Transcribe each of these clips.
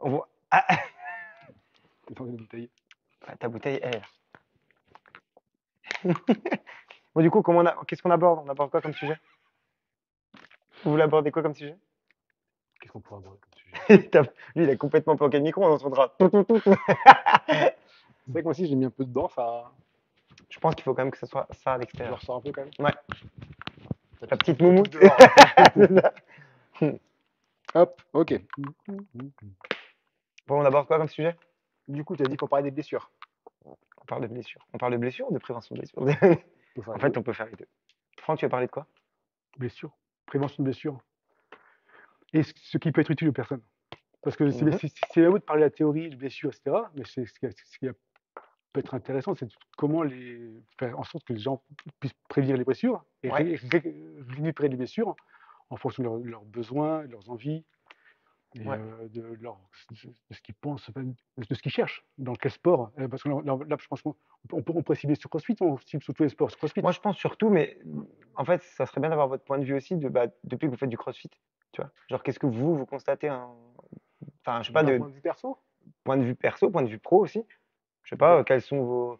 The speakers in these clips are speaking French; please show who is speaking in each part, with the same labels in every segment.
Speaker 1: On voit... Ah,
Speaker 2: Dans une bouteille.
Speaker 1: ta bouteille est là. Bon, du coup, qu'est-ce qu'on aborde? On aborde quoi comme sujet? Vous voulez aborder quoi comme sujet?
Speaker 2: Qu'est-ce qu'on pourrait aborder comme sujet?
Speaker 1: Lui, il a complètement planqué le micro, on entendra.
Speaker 2: C'est vrai que moi aussi, j'ai mis un peu dedans, ça.
Speaker 1: Je pense qu'il faut quand même que ce soit ça à
Speaker 2: Je le
Speaker 1: l'extérieur.
Speaker 2: ressens un peu quand même.
Speaker 1: Ouais,
Speaker 2: Ça
Speaker 1: la
Speaker 2: pique un
Speaker 1: petite
Speaker 2: peu tout
Speaker 1: moumoute.
Speaker 2: dehors.
Speaker 1: C'est ça.
Speaker 2: Hop, ok.
Speaker 1: Bon, on aborde quoi comme sujet?
Speaker 2: Du coup, tu as dit qu'on parlait des blessures.
Speaker 1: On parle de blessures. On parle de blessures ou de prévention de blessures?
Speaker 2: On peut faire
Speaker 1: En
Speaker 2: les
Speaker 1: fait,
Speaker 2: deux.
Speaker 1: on peut faire les deux. Franck, tu veux parler de quoi?
Speaker 2: Blessures. Prévention de blessures. Et ce qui peut être utile aux personnes. Parce que c'est
Speaker 1: Mhm.
Speaker 2: c'est là où de parler de la théorie, de blessures, etc. Mais ce qui peut être intéressant, c'est comment faire en sorte que les gens puissent prévenir les blessures et
Speaker 1: Ouais,
Speaker 2: récupérer les blessures en fonction de leurs besoins, de leurs envies et
Speaker 1: ouais.
Speaker 2: de ce qu'ils pensent, enfin, de ce qu'ils cherchent, dans quel sport. Parce que là, je pense qu'on pourrait cibler sur CrossFit, on cible sur tous les sports sur CrossFit.
Speaker 1: Moi, je pense surtout, mais en fait, ça serait bien d'avoir votre point de vue aussi depuis que vous faites du CrossFit. Tu vois, genre, qu'est-ce que vous constatez enfin, je sais pas,
Speaker 2: D'un
Speaker 1: de
Speaker 2: point de vue perso,
Speaker 1: point de vue perso, point de vue pro aussi. Je sais pas,
Speaker 2: ben,
Speaker 1: quels sont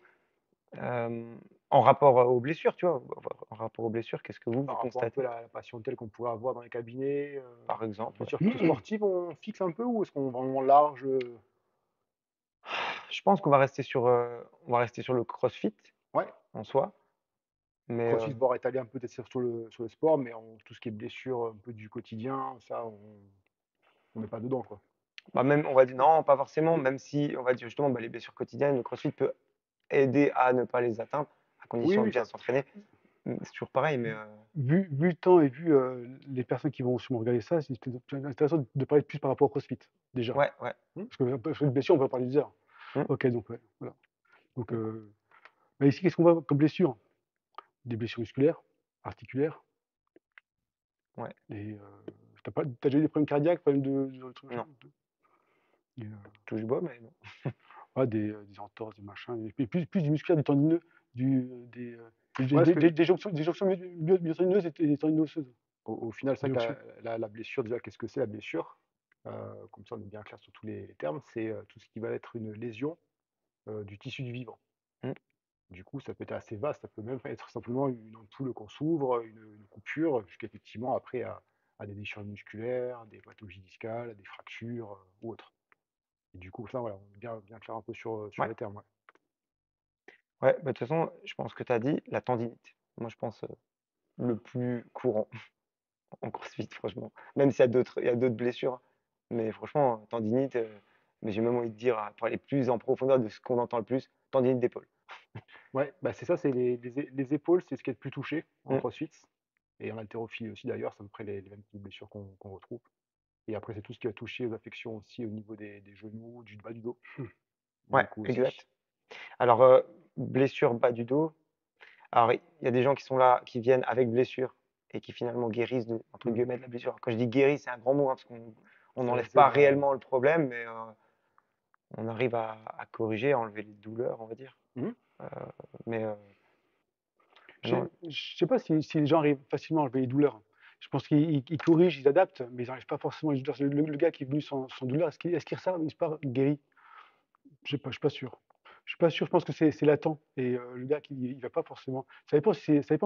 Speaker 1: euh, en rapport aux blessures, tu vois, en rapport aux blessures, qu'est-ce que vous
Speaker 2: par rapport un peu
Speaker 1: constatez,
Speaker 2: à la patientèle qu'on pourrait avoir dans les cabinets,
Speaker 1: par exemple?
Speaker 2: blessures plutôt
Speaker 1: Ouais.
Speaker 2: sportives, on fixe un peu ou est-ce qu'on va vraiment large
Speaker 1: Je pense on va rester sur le CrossFit
Speaker 2: Ouais,
Speaker 1: en soi, mais
Speaker 2: CrossFit, voire étaler un peu peut-être sur le sport, mais tout ce qui est blessures un peu du quotidien, ça, on met pas dedans, quoi.
Speaker 1: bah, même, on va dire non, pas forcément, même si on va dire justement bah, les blessures quotidiennes, le CrossFit peut aider à ne pas les atteindre, à
Speaker 2: Oui,
Speaker 1: condition de
Speaker 2: oui,
Speaker 1: bien
Speaker 2: ça,
Speaker 1: s'entraîner. C'est toujours pareil, mais
Speaker 2: vu le temps et vu les personnes qui vont sûrement regarder ça, c'est peut-être intéressant de parler plus par rapport au CrossFit, déjà.
Speaker 1: ouais, ouais.
Speaker 2: Parce que de blessure, on va parler des heures.
Speaker 1: Hmm.
Speaker 2: Ok, donc, ouais, voilà. Donc, bah, ici, qu'est-ce qu'on voit comme blessure? Des blessures musculaires, articulaires,
Speaker 1: Ouais,
Speaker 2: et t'as déjà eu des problèmes cardiaques, problèmes
Speaker 1: non,
Speaker 2: et,
Speaker 1: touche bois, mais non.
Speaker 2: ouais, des entorses, des machins, et puis plus du musculaire, du tendineux,
Speaker 1: Ouais, parce que
Speaker 2: des jonctions myotendineuses et des tendineuses osseuses.
Speaker 1: au final, c'est
Speaker 2: Des
Speaker 1: vrai que
Speaker 2: jonctions.
Speaker 1: la blessure, déjà, qu'est-ce que c'est la blessure? Comme ça, on est bien clair sur tous les termes. C'est tout ce qui va être une lésion du tissu du vivant. Hmm. Du coup, ça peut être assez vaste, ça peut même être simplement une ampoule qu'on s'ouvre, une coupure, jusqu'effectivement après à des déchirures musculaires, des pathologies discales, des fractures ou autres. Et du coup, ça, voilà, on est bien clair un peu sur
Speaker 2: Ouais.
Speaker 1: les termes. Ouais, ouais bah, de toute façon, je pense que tu as dit la tendinite. Moi, je pense le plus courant en CrossFit, franchement. Même s'il y a il y a d'autres blessures, hein. Mais franchement, tendinite, mais j'ai même envie de dire, pour aller plus en profondeur de ce qu'on entend le plus, tendinite d'épaule.
Speaker 2: Ouais, bah c'est ça, c'est les épaules, c'est ce qui est le plus touché en
Speaker 1: Hmm.
Speaker 2: CrossFit. Et en haltérophilie aussi d'ailleurs, c'est à peu près les mêmes types de blessures qu'on retrouve. Et après, c'est tout ce qui va toucher aux affections aussi au niveau des genoux, du bas du dos,
Speaker 1: Ouais,
Speaker 2: beaucoup aussi.
Speaker 1: exact. Alors, blessure bas du dos. Alors, il y a des gens qui sont là, qui viennent avec blessure et qui finalement guérissent entre
Speaker 2: Mhm.
Speaker 1: guillemets de la blessure. Quand je dis guérir, c'est un grand mot, hein, parce qu'on
Speaker 2: Ça
Speaker 1: n'enlève
Speaker 2: les
Speaker 1: pas
Speaker 2: aide à.
Speaker 1: réellement le problème, mais on arrive à corriger, à enlever les douleurs, on va dire.
Speaker 2: Mhm.
Speaker 1: Euh, mais
Speaker 2: Je
Speaker 1: non,
Speaker 2: je sais pas si les gens arrivent facilement à enlever les douleurs. Je pense qu'ils corrigent, ils adaptent, mais ils n'arrivent pas forcément à les douleurs. Le gars qui est venu sans douleur, est-ce qu'il ressort, il se part guéri? Je sais pas, je suis pas sûr. Je suis pas sûr, je pense que c'est latent et le gars qui il va pas forcément ça dépend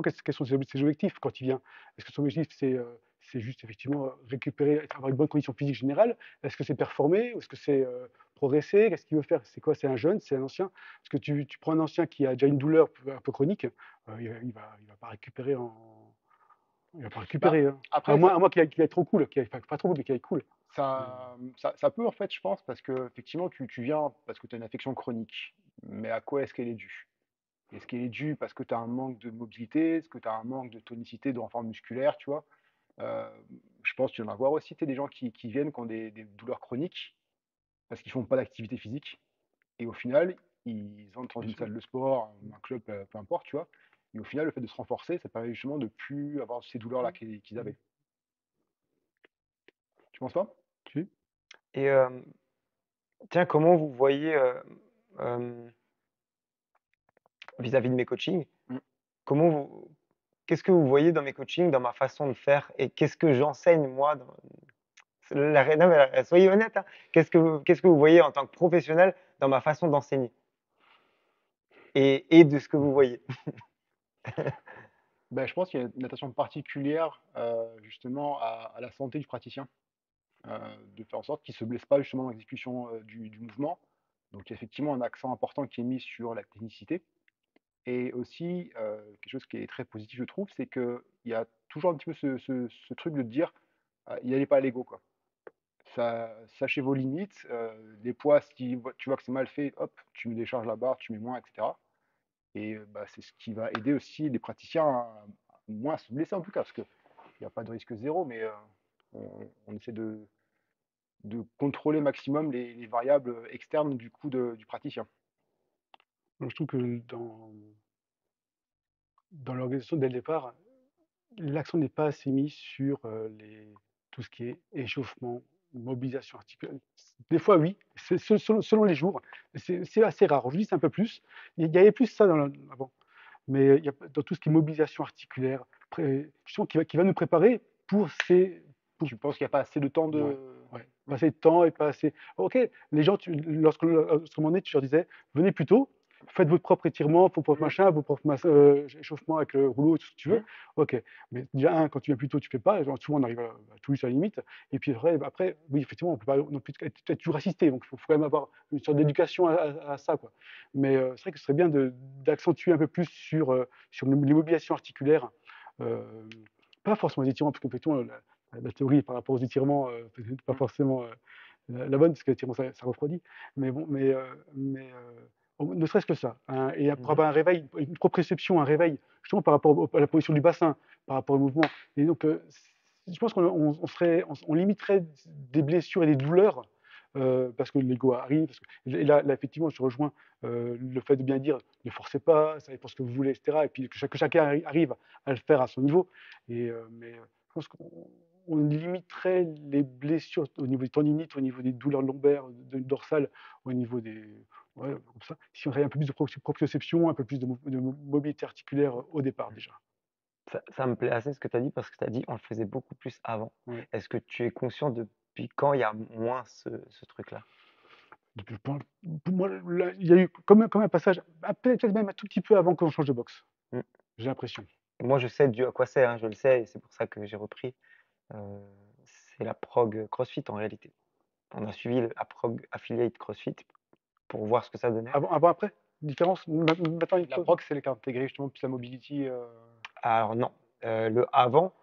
Speaker 2: quels sont ses objectifs quand il vient. Est-ce que son objectif c'est juste effectivement, récupérer, avoir une bonne condition physique générale? Est-ce que c'est performer? Ou est-ce que c'est, progresser? Qu'est-ce qu'il veut faire? C'est quoi? C'est un jeune? C'est un ancien? Parce que tu prends un ancien qui a déjà une douleur un peu chronique, il va pas récupérer il va pas
Speaker 1: bah,
Speaker 2: récupérer, hein.
Speaker 1: après,
Speaker 2: À moins qu'il aille trop cool, qu'il aille pas trop cool, mais qu'il aille cool. Mais,
Speaker 1: ça peut en fait, je pense, parce que effectivement, tu viens parce que tu as une affection chronique. Mais à quoi est-ce qu'elle est due? Est-ce qu'elle est due parce que tu as un manque de mobilité? Est-ce que tu as un manque de tonicité, de renfort musculaire, tu vois? Euh, je pense que tu vas en avoir aussi, des gens qui viennent, qui ont des douleurs chroniques parce qu'ils font pas d'activité physique. Et au final, ils entrent dans
Speaker 2: bien
Speaker 1: une
Speaker 2: sûr.
Speaker 1: salle de sport, un club, peu importe, tu vois. Et au final, le fait de se renforcer, ça permet justement de plus avoir ces douleurs-là qu'ils avaient. Tu penses pas?
Speaker 2: Tu
Speaker 1: Et tiens, comment vous voyez euh, vis-à-vis de mes coachings,
Speaker 2: Mm.
Speaker 1: comment qu'est-ce que vous voyez dans mes coachings, dans ma façon de faire, et qu'est-ce que j'enseigne moi
Speaker 3: Non, mais soyez honnête, hein. Qu'est-ce que vous voyez en tant que professionnel dans ma façon d'enseigner et de ce que vous voyez?
Speaker 1: Ben, je pense qu'il y a une attention particulière justement à la santé du praticien, de faire en sorte qu'il ne se blesse pas justement dans l'exécution du mouvement. Donc il y a effectivement un accent important qui est mis sur la technicité. Et aussi, quelque chose qui est très positif, je trouve, c'est qu'il y a toujours un petit peu ce truc de dire, y allez pas à l'ego, quoi. Sachez vos limites, les poids, si tu vois que c'est mal fait, hop, tu me décharges la barre, tu mets moins, et cetera. Et bah, c'est ce qui va aider aussi les praticiens à moins se blesser en tout cas, parce qu'il n'y a pas de risque zéro, mais on essaie de contrôler maximum les variables externes du coup du praticien.
Speaker 2: Donc, je trouve que dans l'organisation dès le départ, l'accent n'est pas assez mis sur tout ce qui est échauffement, mobilisation articulaire. Des fois, oui, selon les jours, c'est assez rare. Aujourd'hui, c'est un peu plus. Il y avait plus ça avant. Mais il y a, dans tout ce qui est mobilisation articulaire, justement, qui va nous préparer pour ces.
Speaker 1: Tu penses qu'il n'y a pas assez de temps
Speaker 2: Ouais,
Speaker 1: de...
Speaker 2: ouais. Pas assez de temps et pas assez. Ok, les gens, lorsque un moment donné, tu leur disais, venez plus tôt, faites votre propre étirement, vos propres machins, vos propres échauffements avec le rouleau, tout ce que tu veux. Ok, mais déjà, quand tu viens plus tôt, tu fais pas. Genre, souvent, on arrive à tout juste à la limite. Et puis après, oui, effectivement, on peut pas non plus être toujours assisté. Donc, il faut quand même avoir une sorte d'éducation à ça, quoi. Mais c'est vrai que ce serait bien d'accentuer un peu plus sur les mobilisations articulaires. Euh, Pas forcément les étirements, parce qu'effectivement, la théorie par rapport aux étirements, peut-être pas forcément la bonne, parce que l'étirement, ça refroidit. Mais bon, ne serait-ce que ça, hein, et pour avoir un réveil, une proprioception, un réveil, justement par rapport à la position du bassin, par rapport au mouvement. Et donc, je pense on limiterait des blessures et des douleurs, parce que l'ego arrive. Et là, effectivement, je rejoins le fait de bien dire, ne forcez pas, ça dépend ce que vous voulez, etc. Et puis que chacun arrive à le faire à son niveau. Mais je pense qu'on limiterait les blessures au niveau des tendinites, au niveau des douleurs lombaires, dorsales, au niveau des. Ouais, comme ça. Si on avait un peu plus de proprioception, un peu plus de mobilité articulaire au départ déjà.
Speaker 3: Ça me plaît assez ce que tu as dit parce que tu as dit on le faisait beaucoup plus avant.
Speaker 2: Ouais.
Speaker 3: Est-ce que tu es conscient depuis quand il y a moins ce truc-là?
Speaker 2: Pour moi, là, il y a eu comme un passage, peut-être même un tout petit peu avant qu'on change de boxe,
Speaker 3: Mm.
Speaker 2: j'ai l'impression.
Speaker 3: Et moi, je sais dû à quoi c'est, hein, je le sais, et c'est pour ça que j'ai repris. Euh, c'est la prog CrossFit en réalité. On a suivi la prog affiliate CrossFit pour voir ce que ça donnait.
Speaker 2: Avant, après, différence. Maintenant,
Speaker 1: La proc, c'est les qui a intégré justement plus la mobility.
Speaker 3: Alors non, le avant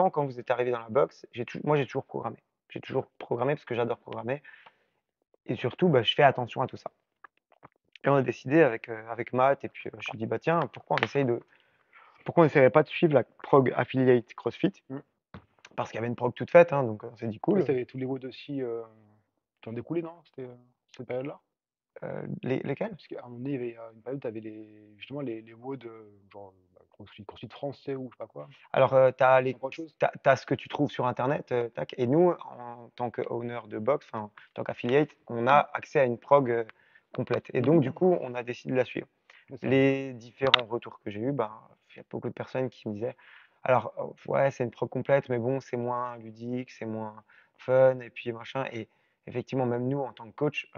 Speaker 3: quand vous êtes arrivé dans la boxe, moi j'ai toujours programmé. J'ai toujours programmé parce que j'adore programmer et surtout bah, je fais attention à tout ça. Et on a décidé avec Matt et puis je me suis dit bah tiens pourquoi on n'essaierait pas de suivre la prog affiliate CrossFit
Speaker 1: Mm.
Speaker 3: parce qu'il y avait une prog toute faite hein, donc on s'est dit
Speaker 1: Ouais,
Speaker 3: cool.
Speaker 1: c'était tous les WOD aussi qui ont découlé, non? C'était cette période-là?
Speaker 3: Lesquels?
Speaker 1: Parce qu'à un moment donné, il y avait une période, tu avais justement les WOD, genre CrossFit France, tu sais, ou je sais pas quoi.
Speaker 3: Alors
Speaker 1: C'est encore autre chose?
Speaker 3: t'as ce que tu trouves sur internet tac, et nous en tant que owner de box, en tant qu'affiliate, on a accès à une prog complète et donc du coup on a décidé de la suivre.
Speaker 1: Ouais, c'est
Speaker 3: Les différents retours que j'ai eus, ben, il y a beaucoup de personnes qui me disaient alors, ouais, c'est une prog complète, mais bon, c'est moins ludique, c'est moins fun, et puis machin. Et effectivement, même nous, en tant que coach,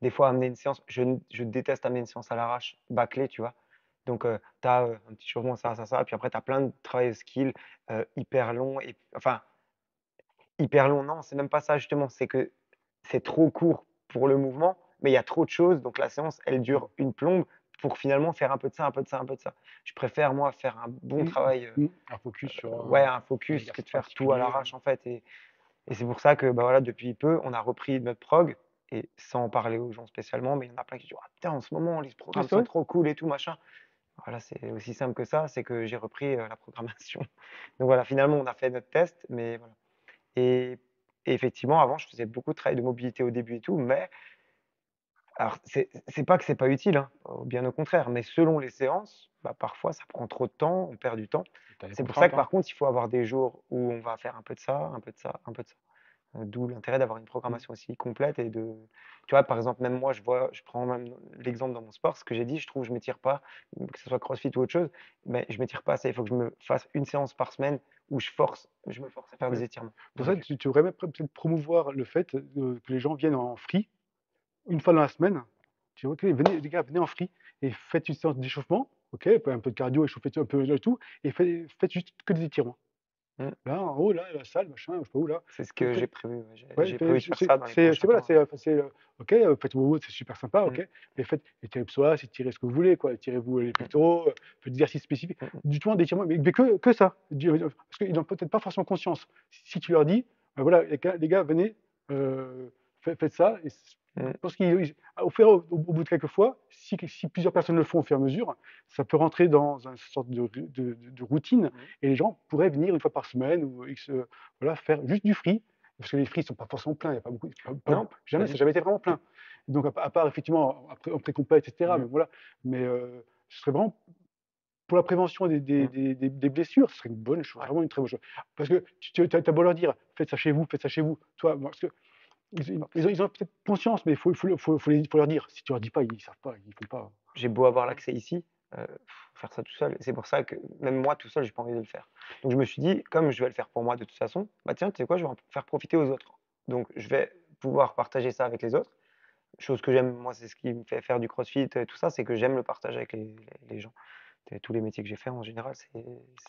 Speaker 3: des fois, amener une séance, je déteste amener une séance à l'arrache, bâclée, tu vois. Donc, tu as un petit changement, ça, puis après, tu as plein de travail de skill hyper long, et enfin, hyper long, non, c'est même pas ça, justement, c'est que c'est trop court pour le mouvement, mais il y a trop de choses, donc la séance, elle dure une plombe pour finalement faire un peu de ça, un peu de ça, un peu de ça. Je préfère, moi, faire un bon travail,
Speaker 1: un focus sur
Speaker 3: ouais, un
Speaker 1: un
Speaker 3: focus, que de
Speaker 1: exercice
Speaker 3: faire tout à
Speaker 1: particulier.
Speaker 3: l'arrache, en fait. Et c'est pour ça que, bah, voilà, depuis peu, on a repris notre prog, et sans en parler aux gens spécialement, mais il y en a plein qui disent, ah putain, en ce moment, les
Speaker 2: Ah,
Speaker 3: programmes
Speaker 2: c'est
Speaker 3: sont
Speaker 2: vrai?
Speaker 3: trop cool et tout, machin. Voilà, c'est aussi simple que ça, c'est que j'ai repris la programmation. Donc voilà, finalement, on a fait notre test, mais voilà. Et, et effectivement, avant, je faisais beaucoup de travail de mobilité au début et tout, mais alors, c'est pas que c'est pas utile, hein, bien au contraire, mais selon les séances, bah, parfois ça prend trop de temps, on perd du temps.
Speaker 1: Tu as des
Speaker 3: C'est pour ça
Speaker 1: contraintes,
Speaker 3: que
Speaker 1: hein.
Speaker 3: par contre, il faut avoir des jours où on va faire un peu de ça, un peu de ça, un peu de ça. D'où l'intérêt d'avoir une programmation aussi complète et de tu vois, par exemple, même moi, je prends même l'exemple dans mon sport, ce que j'ai dit, je trouve que je m'étire pas, que ce soit CrossFit ou autre chose, mais je m'étire pas assez. Il faut que je me fasse une séance par semaine où je me force à faire
Speaker 2: Ouais.
Speaker 3: des étirements.
Speaker 2: Pour ça,
Speaker 3: Donc
Speaker 2: tu devrais même peut-être promouvoir le fait que les gens viennent en free une fois dans la semaine. Tu vois, ok, venez, les gars, venez en free et faites une séance d'échauffement, ok, un peu de cardio, échauffez un peu et tout, et faites juste que des étirements.
Speaker 3: mmh,
Speaker 2: Là, en haut, là, la salle, machin, je sais pas où, là.
Speaker 3: c'est ce que j'ai
Speaker 2: Faites,
Speaker 3: prévu, ouais. J'ai
Speaker 2: ouais,
Speaker 3: j'ai prévu de faire ça dans les
Speaker 2: c'est
Speaker 3: prochains
Speaker 2: voilà,
Speaker 3: temps, ouais.
Speaker 2: ok, faites vos c'est super sympa,
Speaker 3: Mmh,
Speaker 2: ok, mais faites étirez le psoas, étirez ce que vous voulez, quoi, étirez-vous les
Speaker 3: mmh,
Speaker 2: pectoraux, faites des exercices spécifiques,
Speaker 3: mmh, mmh.
Speaker 2: du tout d'étirement, mais que ça, parce qu'ils n'ont peut-être pas forcément conscience. Si tu leur dis, voilà, les gars, venez, faites ça, et je
Speaker 3: Mmh.
Speaker 2: pense au bout de quelques fois, si plusieurs personnes le font au fur et à mesure, ça peut rentrer dans une sorte de routine,
Speaker 3: Mmh.
Speaker 2: et les gens pourraient venir une fois par semaine ou X, voilà, faire juste du free, parce que les free sont pas forcément pleins, il y a pas beaucoup,
Speaker 3: Non, pas
Speaker 2: jamais, ça
Speaker 3: du
Speaker 2: n'a
Speaker 3: tout.
Speaker 2: jamais été vraiment plein. Donc à part effectivement après en pré-compète, etc.
Speaker 3: Mmh,
Speaker 2: Mais voilà, mais ce serait vraiment pour la prévention
Speaker 3: mmh.
Speaker 2: des blessures, ce serait une bonne chose,
Speaker 3: Ouais.
Speaker 2: vraiment une très bonne chose. Parce que tu as beau leur dire, faites ça chez vous. Toi, parce que
Speaker 3: Pas possible.
Speaker 2: ils ont peut-être conscience, mais faut leur dire. Si tu leur dis pas, ils savent pas, ils font pas.
Speaker 3: J'ai beau avoir l'accès ici, faire ça tout seul. C'est pour ça que même moi tout seul, j'ai pas envie de le faire. Donc je me suis dit, comme je vais le faire pour moi de toute façon, bah tiens, tu sais quoi, je vais en faire profiter aux autres. Donc je vais pouvoir partager ça avec les autres. Chose que j'aime, moi, c'est ce qui me fait faire du CrossFit, tout ça, c'est que j'aime le partage avec les gens. Tous les métiers que j'ai fait en général,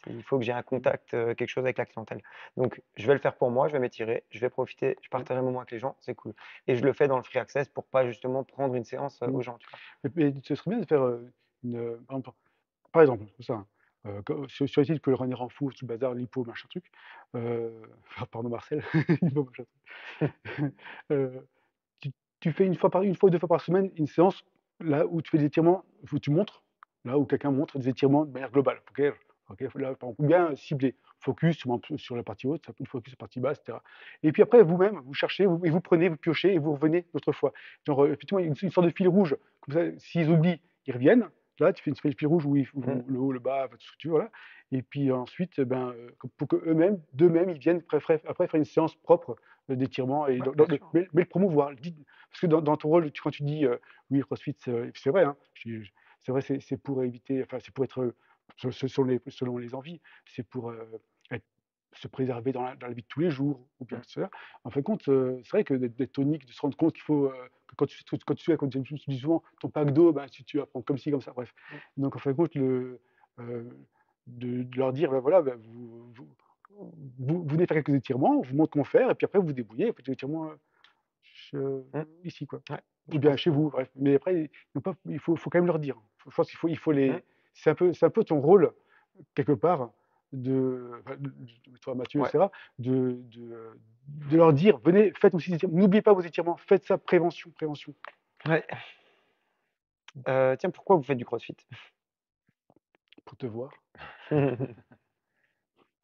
Speaker 3: il faut que j'ai un contact, quelque chose avec la clientèle. Donc je vais le faire pour moi, je vais m'étirer, je vais profiter, je
Speaker 2: Ouais.
Speaker 3: partage un moment avec les gens, c'est cool. Et je le fais dans le free access pour pas justement prendre une séance
Speaker 2: Mm.
Speaker 3: aux gens, tu vois.
Speaker 2: Mais ce serait bien de faire par exemple, c'est ça, hein, sur les sites que le René rend fou, tout le bazar, lipo, machin truc, pardon Marcel, lipo, machin truc. Euh, tu, tu fais une fois ou deux fois par semaine une séance là où tu fais des étirements, où tu montres, là où quelqu'un montre des étirements de manière globale. Ok, là, par exemple, bien ciblé, focus sur la partie haute, focus sur la partie basse, etc. Et puis après, vous-même, vous cherchez, et vous prenez, vous piochez et vous revenez d'autres fois. Genre, effectivement, une sorte de fil rouge. Comme ça, s'ils oublient, ils reviennent. Là, tu fais le fil rouge
Speaker 3: Mmh,
Speaker 2: où le haut, le bas, tout ce que tu veux, voilà. Et puis ensuite, pour que eux-mêmes, d'eux-mêmes, ils viennent après faire une séance propre d'étirement et
Speaker 3: ouais, bien sûr.
Speaker 2: mais le promouvoir. Parce que dans ton rôle, quand tu dis oui, le CrossFit, c'est vrai, hein, c'est vrai, c'est pour éviter, enfin, c'est pour être selon les envies, c'est pour se préserver dans la vie de tous les jours, ou bien
Speaker 3: Mmh,
Speaker 2: cela. En fin de compte, c'est vrai que d'être tonique, de se rendre compte qu'il faut, que quand tu dis souvent ton pack d'eau, ben, tu vas prendre comme ci, comme ça, bref.
Speaker 3: mmh,
Speaker 2: Donc en fin de compte, euh, de leur dire, ben voilà, ben, vous venez faire quelques étirements, on vous montre comment faire, et puis après vous vous débrouillez, vous faites des étirements
Speaker 3: mmh,
Speaker 2: ici, quoi.
Speaker 3: ouais,
Speaker 2: Ou
Speaker 3: je
Speaker 2: bien
Speaker 3: pense
Speaker 2: chez
Speaker 3: que
Speaker 2: vous, bref. Mais après, il faut quand même leur dire. Je pense il faut
Speaker 3: mmh,
Speaker 2: c'est un peu ton rôle, quelque part, enfin, toi Mathieu,
Speaker 3: ouais,
Speaker 2: etc., de leur dire, venez, faites aussi des étirements. N'oubliez pas vos étirements, faites ça, prévention, prévention,
Speaker 3: ouais. Tiens, pourquoi vous faites du CrossFit?
Speaker 2: pour te voir.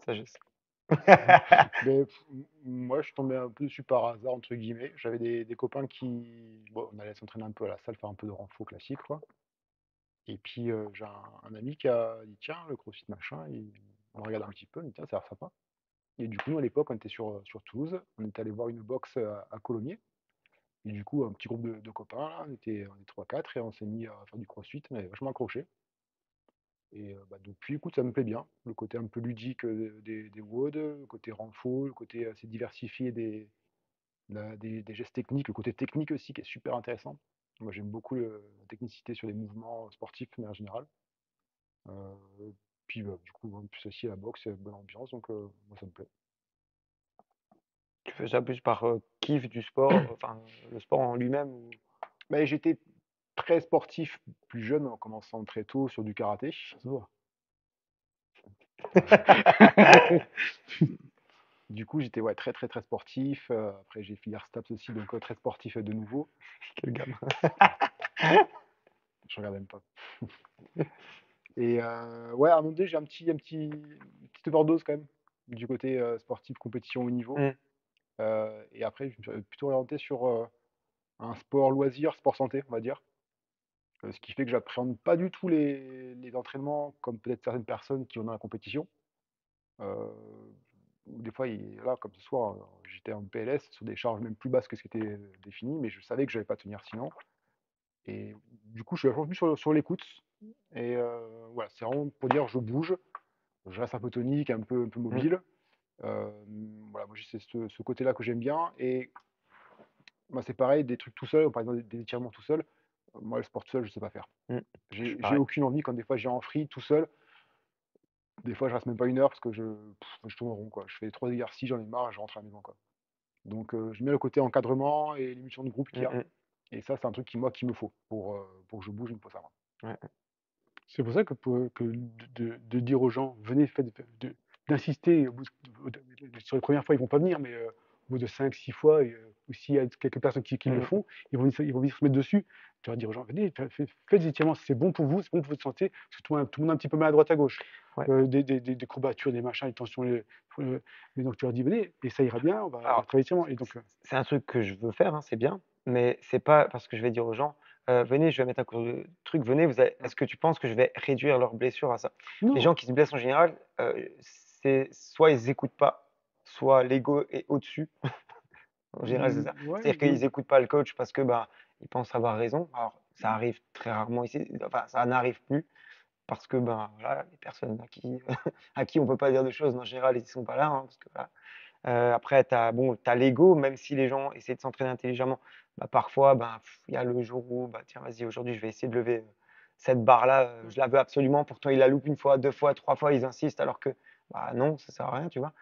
Speaker 3: Sagesse.
Speaker 1: Mais moi, je suis tombé un peu dessus par hasard, entre guillemets. J'avais des copains qui, bon, on allait s'entraîner un peu à la salle, faire un peu de renfo classique, quoi. Et puis, j'ai un ami qui a dit, tiens, le CrossFit machin, on regarde un petit peu, on dit, tiens, ça a l'air sympa. Et du coup, nous, à l'époque, on était sur Toulouse, on est allé voir une boxe à Colomiers. Et du coup, un petit groupe de copains, là, on est 3-4 et on s'est mis à faire du CrossFit, on avait vachement accroché. Et bah, depuis, écoute, ça me plaît bien. Le côté un peu ludique des WOD, le côté renfo, le côté assez diversifié des gestes techniques, le côté technique aussi qui est super intéressant. Moi, j'aime beaucoup la technicité sur les mouvements sportifs de manière générale. Euh, Puis, bah, du coup, en plus aussi, la boxe, bonne ambiance, donc moi, ça me plaît.
Speaker 3: Tu fais ça plus par, kiff du sport, enfin, le sport en lui-même ou?
Speaker 1: Mais j'étais très sportif plus jeune en commençant très tôt sur du karaté.
Speaker 2: Ça se voit.
Speaker 1: Du coup, j'étais ouais, très très très sportif. Après, j'ai filière STAPS aussi, donc très sportif de nouveau.
Speaker 3: Quel gamin.
Speaker 1: Je regarde même pas. Et ouais, à un moment donné, j'ai une petite overdose quand même du côté sportif, compétition haut niveau.
Speaker 3: Mmh,
Speaker 1: Et après, je me suis plutôt orienté sur un sport loisir, sport santé, on va dire. Ce qui fait que j'appréhende pas du tout les entraînements comme peut-être certaines personnes qui vont dans la compétition. Euh, Ou des fois, là, comme ce soir, j'étais en PLS sur des charges même plus basses que ce qui était défini, mais je savais que je n'allais pas tenir sinon. Et du coup, je suis vachement plus sur l'écoute. Et voilà, c'est vraiment pour dire je bouge, je reste un peu tonique, un peu
Speaker 3: Mm.
Speaker 1: mobile. Euh, voilà, moi, c'est ce côté-là que j'aime bien. Et moi, c'est pareil, des trucs tout seul, par exemple des étirements tout seul. Moi, le sport tout seul, je sais pas faire.
Speaker 3: Mm. Je suis
Speaker 1: J'ai
Speaker 3: pareil.
Speaker 1: aucune envie quand des fois j'ai en free tout seul. Des fois, je reste même pas une heure parce que je tourne en rond, quoi. Je fais 3 exercices, j'en ai marre, je rentre à la maison, quoi. Donc, je mets le côté encadrement et les missions de groupe qu'il y a.
Speaker 3: Mm,
Speaker 1: Et ça, c'est un truc qui me faut pour que je bouge, il me faut ça.
Speaker 3: ouais.
Speaker 2: C'est pour ça que de dire aux gens, venez, d'insister, sur les premières fois, ils vont pas venir, mais au bout de 5, 6 fois, ou s'il y a quelques personnes qui le
Speaker 3: Mm.
Speaker 2: font, ils vont venir se mettre dessus. Tu vas dire aux gens, venez, faites des étirements, c'est bon pour vous, c'est bon pour votre santé, parce que tout le monde est un petit peu mal à droite à gauche.
Speaker 3: Ouais.
Speaker 2: Des courbatures, des machins, des tensions. Mais donc tu leur dis, venez, et ça ira bien, on va
Speaker 3: Alors,
Speaker 2: travailler étirements. Et donc,
Speaker 3: c'est un truc que je veux faire, hein, c'est bien, mais c'est pas parce que je vais dire aux gens, venez, je vais mettre un cours de truc, venez, est-ce que tu penses que je vais réduire leurs blessures à ça? Les
Speaker 2: non,
Speaker 3: gens qui se blessent en général, c'est soit ils écoutent pas, soit l'ego est au-dessus. En général, c'est ça.
Speaker 2: ouais,
Speaker 3: C'est-à-dire qu'ils n'écoutent pas le coach parce que bah, ils pensent avoir raison. Alors, ça arrive très rarement ici, enfin, ça n'arrive plus parce que ben, voilà, les personnes à qui on peut pas dire de choses, en général, ils sont pas là. Hein, parce que, voilà. Après, tu as, bon, t'as l'ego, même si les gens essaient de s'entraîner intelligemment, bah, parfois, ben, il y a le jour où, bah, tiens, vas-y, aujourd'hui, je vais essayer de lever cette barre-là, je la veux absolument, pourtant, ils la loupent une fois, deux fois, trois fois, ils insistent, alors que, bah, non, ça sert à rien, tu vois.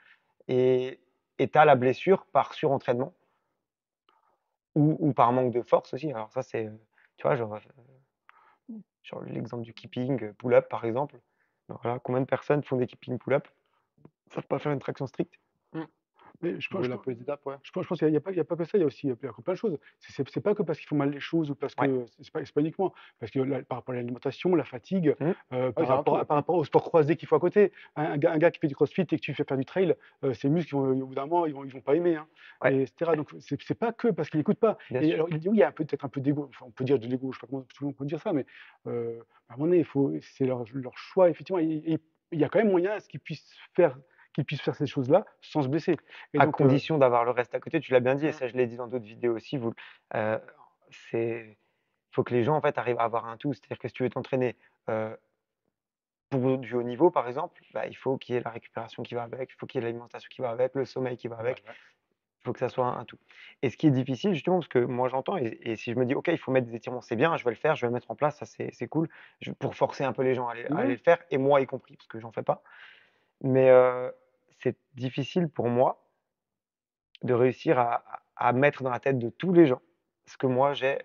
Speaker 3: Et tu as la blessure par surentraînement ou par manque de force aussi. Alors, ça, c'est, tu vois, genre l'exemple du keeping pull-up, par exemple. Donc, voilà, combien de personnes font des keeping pull-up, ne savent pas faire une traction stricte?
Speaker 2: mais je pense,
Speaker 1: Brûle un peu les étapes, ouais.
Speaker 2: je pense qu'il y a pas que ça, il y a plein de choses. C'est pas que parce qu'ils font mal les choses ou parce
Speaker 3: Ouais.
Speaker 2: que c'est pas uniquement parce que par rapport à l'alimentation, la fatigue,
Speaker 3: Mmh.
Speaker 2: par
Speaker 1: c'est un
Speaker 2: rapport
Speaker 1: tout.
Speaker 2: par rapport au sport croisé qu'il faut à côté. Un gars qui fait du crossfit et que tu fais faire du trail, ses muscles, au bout d'un moment, ils vont pas aimer, hein,
Speaker 3: Ouais,
Speaker 2: et etc. Donc c'est pas que parce qu'ils n'écoutent pas.
Speaker 3: bien
Speaker 2: Et
Speaker 3: sûr.
Speaker 2: alors oui, il y a peut-être un peu d'ego. Enfin, on peut dire de l'ego, je sais pas comment tout le monde peut dire ça, mais à un moment donné, c'est leur choix effectivement. Et il y a quand même moyen à ce qu'ils puissent faire ces choses-là sans se blesser. Et
Speaker 3: À
Speaker 2: donc
Speaker 3: condition d'avoir le reste à côté, tu l'as bien dit, et
Speaker 2: mmh,
Speaker 3: ça, je l'ai dit dans d'autres vidéos aussi. Euh, faut que les gens en fait arrivent à avoir un tout. C'est-à-dire que si tu veux t'entraîner euh, pour du haut niveau, par exemple, bah, il faut qu'il y ait la récupération qui va avec, il faut qu'il y ait l'alimentation qui va avec, le sommeil qui va
Speaker 1: Ouais,
Speaker 3: avec. Il faut que ça soit un tout. Et ce qui est difficile, justement, parce que moi j'entends, et si je me dis, OK, il faut mettre des étirements, c'est bien, je vais le faire, je vais le mettre en place, ça c'est cool, pour forcer un peu les gens à aller
Speaker 2: ouais.
Speaker 3: le faire, et moi y compris, parce que j'en fais pas. Mais c'est difficile pour moi de réussir à mettre dans la tête de tous les gens ce que moi j'ai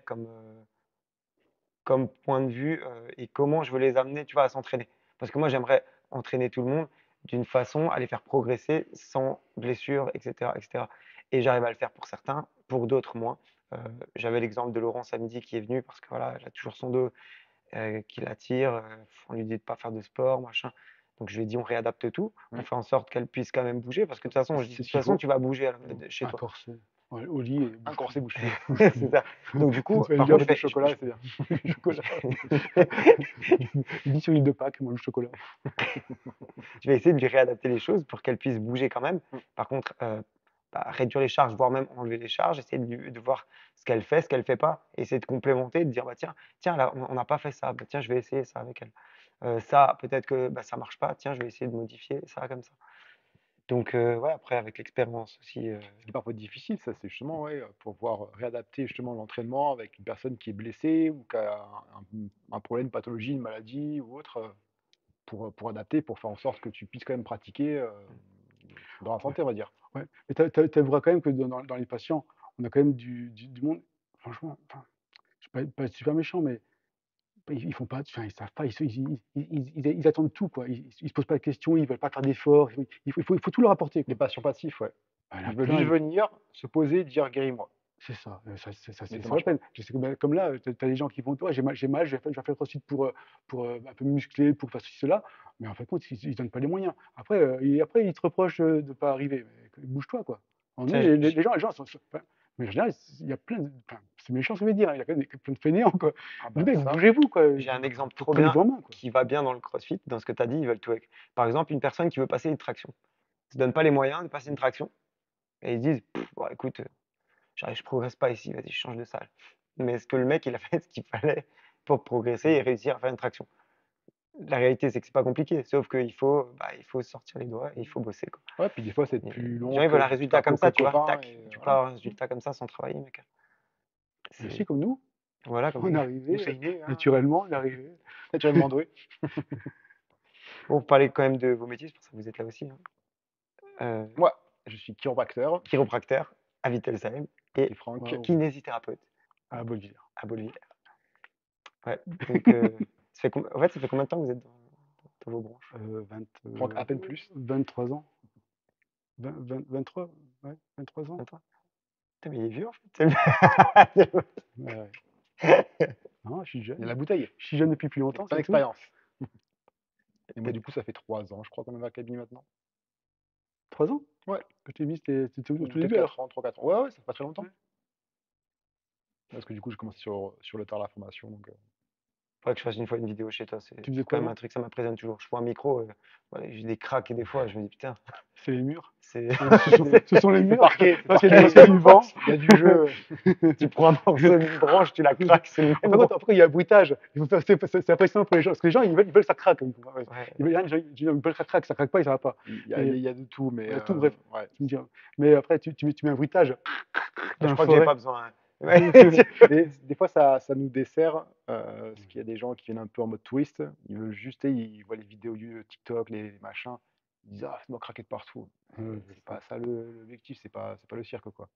Speaker 3: comme point de vue et comment je veux les amener, tu vois, à s'entraîner. Parce que moi, j'aimerais entraîner tout le monde d'une façon à les faire progresser sans blessure, etc., etc. Et j'arrive à le faire pour certains, pour d'autres moins. Euh, J'avais l'exemple de Laurent samedi qui est venu parce que voilà, elle a toujours son dos qui l'attire. On lui dit de pas faire de sport, machin. Donc je lui ai dit on réadapte tout, on fait en sorte qu'elle puisse quand même bouger parce que de toute façon, je dis de
Speaker 1: C'est
Speaker 3: toute
Speaker 1: ce qu'il
Speaker 3: façon
Speaker 1: faut.
Speaker 3: tu vas bouger chez
Speaker 2: Un
Speaker 3: toi.
Speaker 2: corset, ouais, au lit et
Speaker 1: Un
Speaker 2: bouche
Speaker 1: corset bouche chaud.
Speaker 3: C'est ça. Donc du coup,
Speaker 2: tu vas
Speaker 3: par
Speaker 2: lui
Speaker 3: contre,
Speaker 2: avec du chocolat, c'est bien. Du chocolat. Il dit sur l'île de Pâques, moi le chocolat.
Speaker 3: je vais essayer de lui réadapter les choses pour qu'elle puisse bouger quand même. Par contre, bah, réduire les charges, voire même enlever les charges, essayer de voir ce qu'elle fait pas, essayer de complémenter, de dire bah tiens là on n'a pas fait ça, bah, tiens je vais essayer ça avec elle. Ça peut-être que bah, ça marche pas, tiens je vais essayer de modifier ça comme ça. Donc ouais après avec l'expérience aussi.
Speaker 1: Ce qui est parfois difficile, ça, c'est justement ouais, pour pouvoir réadapter justement l'entraînement avec une personne qui est blessée ou qui a un problème, une pathologie, une maladie ou autre, pour adapter, pour faire en sorte que tu puisses quand même pratiquer dans la
Speaker 2: Ouais,
Speaker 1: santé, on va dire.
Speaker 2: ouais. Mais tu avoueras quand même que dans les patients, on a quand même du monde, franchement, enfin, je ne vais pas être super méchant, mais ils font pas, enfin, ils savent pas, ils attendent tout, quoi. Ils se posent pas de questions, ils veulent pas faire d'efforts, il faut tout leur apporter,
Speaker 1: Les
Speaker 2: quoi.
Speaker 1: patients passifs, ouais.
Speaker 2: Ah, il y en a
Speaker 1: Ils veulent
Speaker 2: plein,
Speaker 1: juste venir, se poser, dire guéris-moi.
Speaker 2: c'est ça,
Speaker 1: Mais ça
Speaker 2: c'est pas la
Speaker 1: marche pas.
Speaker 2: peine. Je sais que, comme là, tu as des gens qui vont: «Ouais, j'ai mal, je vais faire le crossfit un peu muscler, pour faire ceci, cela», mais en fin de compte, ils donnent pas les moyens. Après, ils te reprochent, de pas arriver, mais bouge-toi, quoi. À un moment
Speaker 3: Ça,
Speaker 2: donné, les gens sont enfin, mais en général, il y a plein de enfin, c'est méchant ce que je vais dire, hein, il y a quand même plein de fainéants, quoi.
Speaker 1: Ah
Speaker 2: Les
Speaker 1: bah
Speaker 2: mecs,
Speaker 1: ça,
Speaker 2: bougez-vous, quoi,
Speaker 3: j'ai un exemple trop bien
Speaker 2: prenez-vous en main, quoi.
Speaker 3: qui va bien dans le CrossFit, dans ce que tu as dit, ils veulent tout avec. Par exemple, une personne qui veut passer une traction. se donnent pas les moyens de passer une traction et ils disent bon, écoute, je progresse pas ici, vas-y, je change de salle. Mais est-ce que le mec, il a fait ce qu'il fallait pour progresser et réussir à faire une traction? La réalité, c'est que c'est pas compliqué, sauf qu'il faut, il faut sortir les doigts et il faut bosser, quoi.
Speaker 1: Ouais, puis des fois, c'est
Speaker 3: Et
Speaker 1: plus
Speaker 3: les
Speaker 1: long
Speaker 3: gens, ils veulent un
Speaker 1: que juste
Speaker 3: résultat
Speaker 1: un
Speaker 3: comme ça, tu vois,
Speaker 1: copain.
Speaker 3: tac. Tu peux pas
Speaker 1: Voilà.
Speaker 3: avoir un résultat comme ça sans travailler, mec.
Speaker 2: Mais
Speaker 3: C'est,
Speaker 2: si, comme nous,
Speaker 3: voilà, comme
Speaker 2: on est
Speaker 3: nous,
Speaker 2: arrivé,
Speaker 3: c'est inné, hein.
Speaker 2: naturellement, on est arrivé.
Speaker 1: Naturellement doué.
Speaker 3: Bon, vous parlez quand même de vos métiers, c'est pour ça que vous êtes là aussi, hein.
Speaker 1: Moi, je suis chiropracteur
Speaker 3: Chiropracteur à Vittelsheim et
Speaker 1: et Franck.
Speaker 2: Waouh.
Speaker 3: kinésithérapeute
Speaker 2: À Bolvillers.
Speaker 3: à Beauvillers. Ouais, donc en fait, ça fait combien de temps que vous êtes dans vos branches?
Speaker 1: Franck, à peine plus.
Speaker 2: 23 ans. 23, ouais, 23 ans.
Speaker 3: 23? Putain, mais il est vieux en fait.
Speaker 2: Ouais, ouais. Non, je suis
Speaker 1: Il y a
Speaker 2: jeune.
Speaker 1: la bouteille.
Speaker 2: Je suis jeune depuis plus longtemps,
Speaker 1: Plein
Speaker 2: c'est tout.
Speaker 1: d'expérience. Et moi, du coup, ça fait 3 ans, je crois, qu'on est à l'académie maintenant.
Speaker 2: 3 ans?
Speaker 1: Ouais.
Speaker 2: Que je t'ai vu, c'était au tout
Speaker 1: Peut-être
Speaker 2: début alors.
Speaker 1: 4 ans, 3-4 ans. Ouais, ouais, ça fait pas très longtemps.
Speaker 2: Ouais.
Speaker 1: Parce que du coup, j'ai commencé sur le tard la formation. Donc,
Speaker 3: Faudrait que je fasse une fois une vidéo chez toi. C'est
Speaker 2: Tu faisais
Speaker 3: quand
Speaker 2: quoi
Speaker 3: même un
Speaker 2: avant?
Speaker 3: truc, ça m'impressionne toujours. Je prends un micro, ouais, j'ai des cracks et des fois, je me dis putain,
Speaker 2: C'est les murs.
Speaker 3: c'est.
Speaker 2: Ce sont les murs.
Speaker 1: parquet,
Speaker 2: Parce qu'il y
Speaker 1: parquet.
Speaker 2: a du vent.
Speaker 1: il y a du jeu.
Speaker 3: Tu prends un morceau d'une branche, tu la craques, c'est le même.
Speaker 2: Par contre, après, il y a le bruitage. Il faut faire, c'est impressionnant pour les gens. Parce que les gens, ils veulent que ça craque.
Speaker 3: Ouais.
Speaker 2: Ils veulent que ça craque, ça craque pas, ça va pas.
Speaker 1: Il y a de tout, mais.
Speaker 2: Il y a tout, bref.
Speaker 1: Ouais.
Speaker 2: Tu me dis, mais après, tu mets un bruitage.
Speaker 3: Je
Speaker 2: dans
Speaker 3: crois
Speaker 2: la
Speaker 3: que j'ai
Speaker 2: forêt.
Speaker 3: pas besoin. Ouais.
Speaker 1: Des fois, ça nous dessert. Parce qu'il y a des gens qui viennent un peu en mode twist. Ils veulent juste, ils voient les vidéos du TikTok, les machins. Ils disent, ah, fais-moi craquer de partout. C'est pas ça l'objectif, c'est pas le cirque, quoi.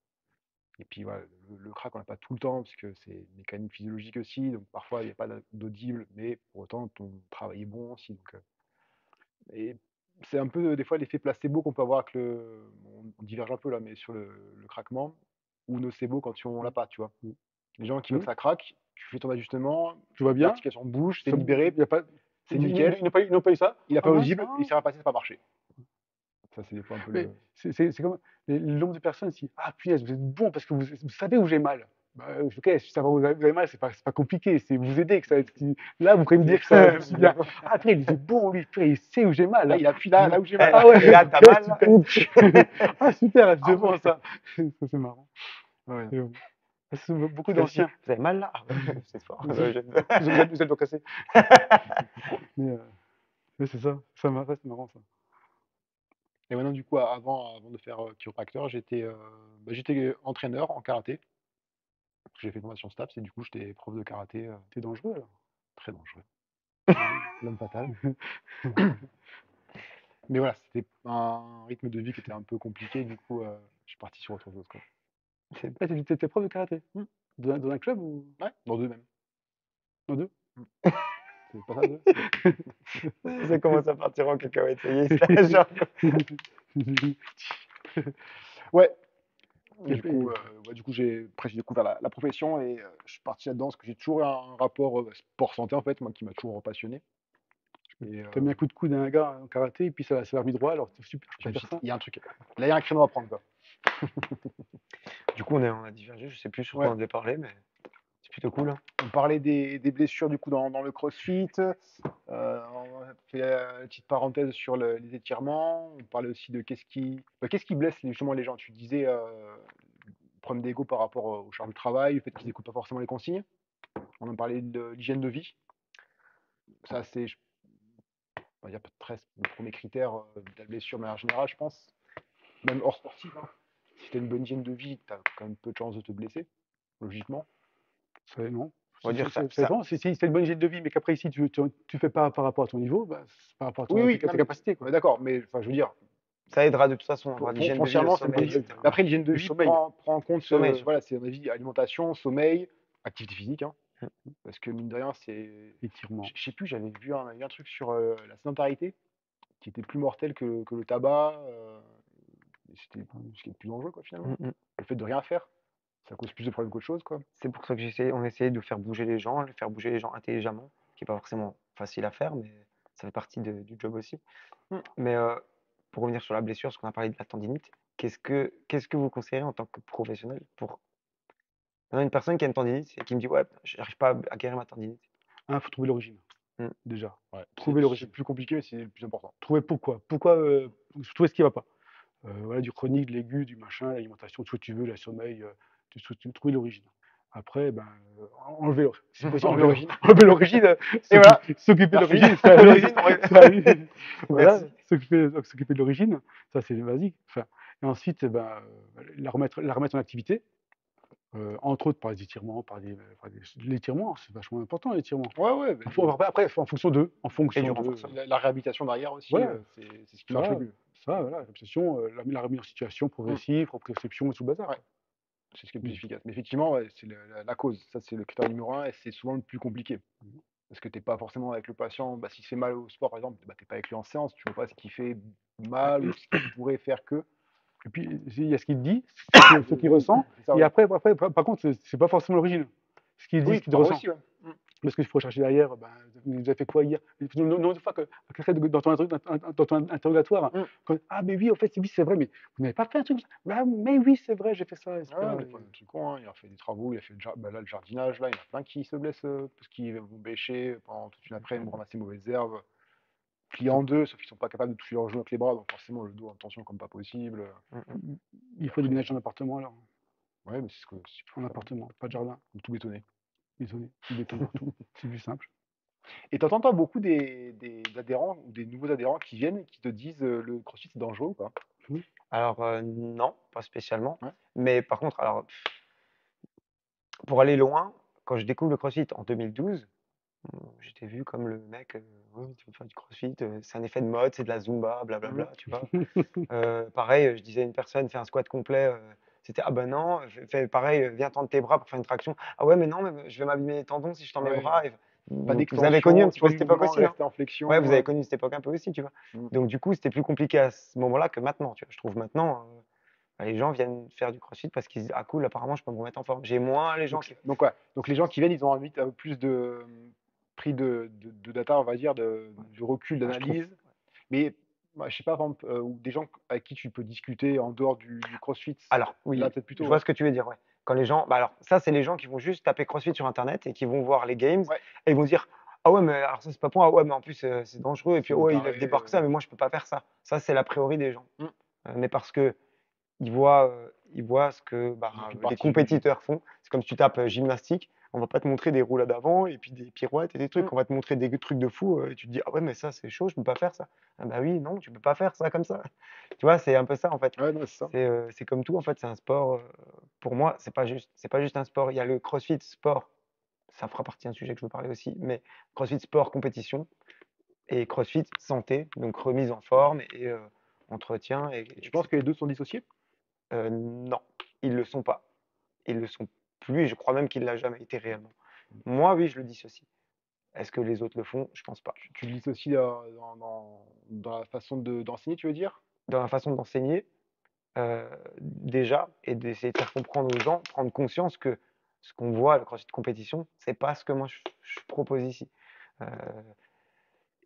Speaker 1: Et puis voilà, le crack, on n'a pas tout le temps, parce que c'est une mécanique physiologique aussi. Donc parfois, il n'y a pas d'audible, mais pour autant, ton travail est bon aussi. Donc, et c'est un peu, des fois, l'effet placebo qu'on peut avoir avec on diverge un peu là, mais sur le craquement, ou nocebo quand on l'a pas, tu vois. Les gens qui veulent que ça craque, tu fais ton ajustement,
Speaker 2: Tu vois bien.
Speaker 1: l'articulation bouge, c'est
Speaker 2: Ça-
Speaker 1: libéré,
Speaker 2: il y a pas,
Speaker 1: c'est
Speaker 2: ils
Speaker 1: nickel.
Speaker 2: ils n'ont pas eu ça.
Speaker 1: Il n'a pas
Speaker 2: Ah, mince,
Speaker 1: audible,
Speaker 2: ah.
Speaker 1: il s'est pas passé, ça n'a pas marché. Ça, c'est des fois un peu
Speaker 2: Mais
Speaker 1: le.
Speaker 2: c'est comme le nombre de personnes qui ah punaise, vous êtes bon parce que vous savez où j'ai mal. Bah, ok, si ça va, vous avez mal, c'est pas compliqué, c'est vous aider que ça. Là, vous pouvez me dire que ça va bien. Ah, après, il est bon, lui, après, il sait où j'ai mal.
Speaker 1: Là, il appuie là où j'ai mal.
Speaker 2: Ah ouais,
Speaker 3: Et là, t'as mal, là.
Speaker 2: super. Ah super, c'est
Speaker 1: Ah
Speaker 2: bon
Speaker 1: ouais.
Speaker 2: ça. Ça, c'est marrant.
Speaker 1: Ouais.
Speaker 2: C'est bon. C'est beaucoup
Speaker 3: Comme si,
Speaker 2: d'anciens.
Speaker 3: vous avez mal là? Ah ouais, c'est fort.
Speaker 2: Vous
Speaker 3: Ouais,
Speaker 2: êtes le cassé. Mais c'est ça, c'est marrant ça.
Speaker 1: Et maintenant, du coup, avant de faire chiropracteur, j'étais entraîneur en karaté. J'ai fait une formation STAPS et du coup, j'étais prof de karaté,
Speaker 2: T'es dangereux alors.
Speaker 1: très dangereux. L'homme fatal. Mais voilà, c'était un rythme de vie qui était un peu compliqué. Du coup, je suis parti sur autre chose, quoi.
Speaker 2: Ah, t'es prof de karaté. Dans un club ou
Speaker 1: Ouais, dans deux même.
Speaker 2: dans deux?
Speaker 1: C'est pas ça, deux?
Speaker 3: Ça commence à partir en cacahuète, ça y est, c'est genre.
Speaker 1: Ouais. Et
Speaker 2: Et
Speaker 1: du
Speaker 2: puis-
Speaker 1: coup, après, j'ai découvert la profession et je suis parti là-dedans parce que j'ai toujours eu un rapport sport-santé, en fait, moi, qui m'a toujours passionné. Et
Speaker 2: T'as mis un coup de coude à un gars en karaté et puis ça a mis droit, alors c'est super, je
Speaker 1: je me
Speaker 2: peux
Speaker 1: suis
Speaker 2: faire
Speaker 1: dit,
Speaker 2: ça.
Speaker 1: il y a un truc. Là, il y a un créneau à prendre, quoi.
Speaker 3: Du coup, on a divergé, je sais plus sur quoi
Speaker 1: Ouais.
Speaker 3: on devait parler, mais c'est plutôt cool, hein.
Speaker 1: On parlait des blessures, du coup, dans le CrossFit. On a fait la petite parenthèse sur les étirements. On parlait aussi de qu'est-ce qui blesse justement les gens. Tu disais problème d'ego par rapport au charge de travail, le fait qu'ils n'écoutent pas forcément les consignes. On en parlait de l'hygiène de vie. Ça, il y a presque le premier critère de la blessure, mais en général, je pense, même hors sportif, hein. Si tu as une bonne hygiène de vie, tu as quand même peu de chances de te blesser, logiquement.
Speaker 2: Non.
Speaker 3: On va dire ça.
Speaker 2: Ça dépend. Si c'est une bonne hygiène de vie, mais qu'après ici tu fais pas par rapport à ton niveau, bah, c'est par rapport à
Speaker 1: Oui,
Speaker 2: tes
Speaker 1: non, mais
Speaker 2: capacités.
Speaker 1: on
Speaker 2: Quoi.
Speaker 1: est d'accord, mais enfin, je veux dire,
Speaker 3: Ça aidera de toute façon, on aura l'hygiène de vie, le
Speaker 1: foncièrement, c'est une bonne
Speaker 3: sommeil,
Speaker 1: hygiène.
Speaker 3: etc.
Speaker 1: Après, l'hygiène de
Speaker 2: Le
Speaker 1: vie
Speaker 2: sommeil.
Speaker 1: prend en compte,
Speaker 3: Sommeil, surtout.
Speaker 1: voilà, c'est à mon avis, alimentation, sommeil, activité physique, hein,
Speaker 3: Mm.
Speaker 1: parce que mine de rien, c'est.
Speaker 2: Étirement.
Speaker 1: Je sais plus, j'avais vu un truc sur la sédentarité qui était plus mortel que le tabac. Et c'était ce qui est le plus dangereux, quoi, finalement.
Speaker 3: Mm, mm.
Speaker 1: Le fait de rien faire, ça cause plus de problèmes qu'autre chose, quoi.
Speaker 3: C'est pour ça que on essayait de faire bouger les gens intelligemment, qui n'est pas forcément facile à faire, mais ça fait partie du job aussi.
Speaker 1: Mm.
Speaker 3: Mais pour revenir sur la blessure, parce qu'on a parlé de la tendinite, qu'est-ce que vous conseillez en tant que professionnel pour une personne qui a une tendinite et qui me dit ouais, j'arrive pas à guérir ma tendinite.
Speaker 2: Il faut trouver l'origine.
Speaker 3: Mm.
Speaker 2: Déjà.
Speaker 1: Ouais,
Speaker 2: Trouver
Speaker 1: c'est
Speaker 2: l'origine.
Speaker 1: plus compliqué, mais c'est le plus important.
Speaker 2: Trouver pourquoi. Trouver ce qui va pas. voilà, du chronique, de l'aigu, du machin, l'alimentation, tout ce que tu veux, le sommeil, trouver l'origine. Après, ben, enlever, si possible,
Speaker 1: Enlever l'origine.
Speaker 2: enlever l'origine,
Speaker 1: Et voilà.
Speaker 2: s'occuper de
Speaker 1: Merci.
Speaker 2: l'origine, c'est à lui.
Speaker 3: L'origine,
Speaker 2: C'est à lui. Voilà,
Speaker 3: Merci.
Speaker 2: s'occuper de l'origine, ça c'est basique. Enfin, et ensuite, ben, la remettre en activité, entre autres par des étirements, l'étirement, c'est vachement important, l'étirement.
Speaker 1: Ouais,
Speaker 2: Après, en fonction d'eux,
Speaker 3: Et du renforcement.
Speaker 1: la réhabilitation derrière aussi,
Speaker 2: voilà,
Speaker 1: c'est ce qui marche le mieux.
Speaker 2: voilà, la remise en situation progressive, proprioception et tout le bazar.
Speaker 1: Ouais. C'est ce qui est le plus efficace. Mais effectivement, ouais, c'est la cause. Ça, c'est le critère numéro 1 et c'est souvent le plus compliqué. Parce que tu n'es pas forcément avec le patient. Bah, s'il se fait mal au sport, par exemple, bah, tu n'es pas avec lui en séance. Tu ne vois pas ce qui fait mal ou ce qui pourrait faire que.
Speaker 2: Et puis, il y a ce qu'il te dit, ce qu'il ressent.
Speaker 1: C'est ça,
Speaker 2: Et
Speaker 1: ouais.
Speaker 2: après, par contre, c'est pas forcément l'origine. Ce qu'il dit,
Speaker 1: Oui,
Speaker 2: ce qu'il
Speaker 1: parfois
Speaker 2: ressent.
Speaker 1: aussi, ouais.
Speaker 2: Parce qu'il faut chercher derrière, ben, vous avez fait quoi hier? Nombre de fois que dans ton interrogatoire, ah, mais oui, en fait, oui, c'est vrai, mais vous n'avez pas fait un truc comme ça. Bah, mais oui, c'est vrai, j'ai fait ça, etc.
Speaker 1: Ouais, des fois, un truc con, hein. Il a fait des travaux, il a fait bah, là, le jardinage, là, il y en a plein qui se blessent parce qu'ils vont bêcher pendant toute une après-midi, vont ramasser mauvaises herbes, pliés en deux, sauf qu'ils sont pas capables de toucher leurs genoux avec les bras, donc forcément le dos en tension comme pas possible.
Speaker 2: Il faut déménager en appartement, alors.
Speaker 1: Ouais, mais c'est ce que
Speaker 2: En appartement, pas de jardin.
Speaker 1: tout bétonné.
Speaker 2: Désolé, du béton partout. C'est plus simple.
Speaker 1: Et t'entends pas beaucoup des adhérents ou des nouveaux adhérents qui viennent et qui te disent le crossfit c'est dangereux ou pas?
Speaker 3: Alors, non, pas spécialement.
Speaker 1: Ouais.
Speaker 3: Mais par contre, alors, pour aller loin, quand je découvre le CrossFit en 2012, j'étais vu comme le mec, ouais, tu veux faire du CrossFit, c'est un effet de mode, c'est de la Zumba, blablabla, tu vois. Pareil, je disais à une personne, fais un squat complet, c'était, ah ben non, fais pareil, viens tendre tes bras pour faire une traction. Ah ouais, mais non, mais je vais m'abîmer les tendons si je tends mes
Speaker 1: Ouais,
Speaker 3: bras.
Speaker 1: pas
Speaker 3: Donc, vous avez connu un
Speaker 1: d'extension,
Speaker 3: petit
Speaker 1: pas
Speaker 3: peu
Speaker 1: du
Speaker 3: cette époque
Speaker 1: mouvement,
Speaker 3: aussi, hein.
Speaker 1: rester en flexion.
Speaker 3: Ouais, vous avez connu cette époque un peu aussi, tu vois.
Speaker 1: Mm.
Speaker 3: Donc, du coup, c'était plus compliqué à ce moment-là que maintenant, tu vois. Je trouve maintenant, les gens viennent faire du CrossFit parce qu'ils disent, ah cool, apparemment, je peux me remettre en forme. J'ai moins les gens qui.
Speaker 1: Ouais. Donc les gens qui viennent, ils ont envie plus de pris de data, on va dire, du recul,
Speaker 3: Ah, je trouve.
Speaker 1: d'analyse. Mais moi, je sais pas, par exemple, ou des gens avec qui tu peux discuter en dehors du CrossFit,
Speaker 3: Alors,
Speaker 1: là
Speaker 3: oui,
Speaker 1: peut-être
Speaker 3: je
Speaker 1: plutôt,
Speaker 3: vois
Speaker 1: ouais.
Speaker 3: ce que tu veux dire, ouais. Quand les gens, bah alors, ça, c'est les gens qui vont juste taper CrossFit sur Internet et qui vont voir les games
Speaker 1: Ouais,
Speaker 3: et ils vont dire, ah ouais, mais alors ça, c'est pas pour moi. Ah ouais, mais en plus, c'est dangereux. Et puis,
Speaker 1: c'est des
Speaker 3: oh, il lève des
Speaker 1: tarés.
Speaker 3: barres que ça, mais moi, je peux pas faire ça. Ça, c'est l'a priori des gens.
Speaker 1: Mm.
Speaker 3: Mais parce que ils voient ce que bah,
Speaker 1: Ils ont qu'une
Speaker 3: les
Speaker 1: partie du.
Speaker 3: compétiteurs font. C'est comme si tu tapes gymnastique, on va pas te montrer des roulades avant et puis des pirouettes et des trucs.
Speaker 1: Mm.
Speaker 3: On va te montrer des trucs de fou et tu te dis, ah ouais, mais ça, c'est chaud, je peux pas faire ça. Ah bah oui, non, tu peux pas faire ça comme ça. Tu vois, c'est un peu ça en fait.
Speaker 1: Ouais, non, c'est ça.
Speaker 3: C'est comme tout en fait, c'est un sport. Pour moi, c'est pas juste un sport. Il y a le CrossFit sport, ça fera partie d'un sujet que je veux parler aussi, mais CrossFit sport compétition et CrossFit santé, donc remise en forme et entretien
Speaker 1: Et tu penses que
Speaker 3: etc.
Speaker 1: les deux sont dissociés?
Speaker 3: Non, ils le sont pas. Ils le sont plus et je crois même qu'il l'a jamais été réellement. Moi, oui, je le dissocie. Est-ce que les autres le font? Je pense pas.
Speaker 1: Tu le dissocies dans la façon d'enseigner, tu veux dire?
Speaker 3: Dans la façon d'enseigner, déjà, et d'essayer de faire comprendre aux gens, prendre conscience que ce qu'on voit, le CrossFit compétition, c'est pas ce que moi je propose ici. Euh,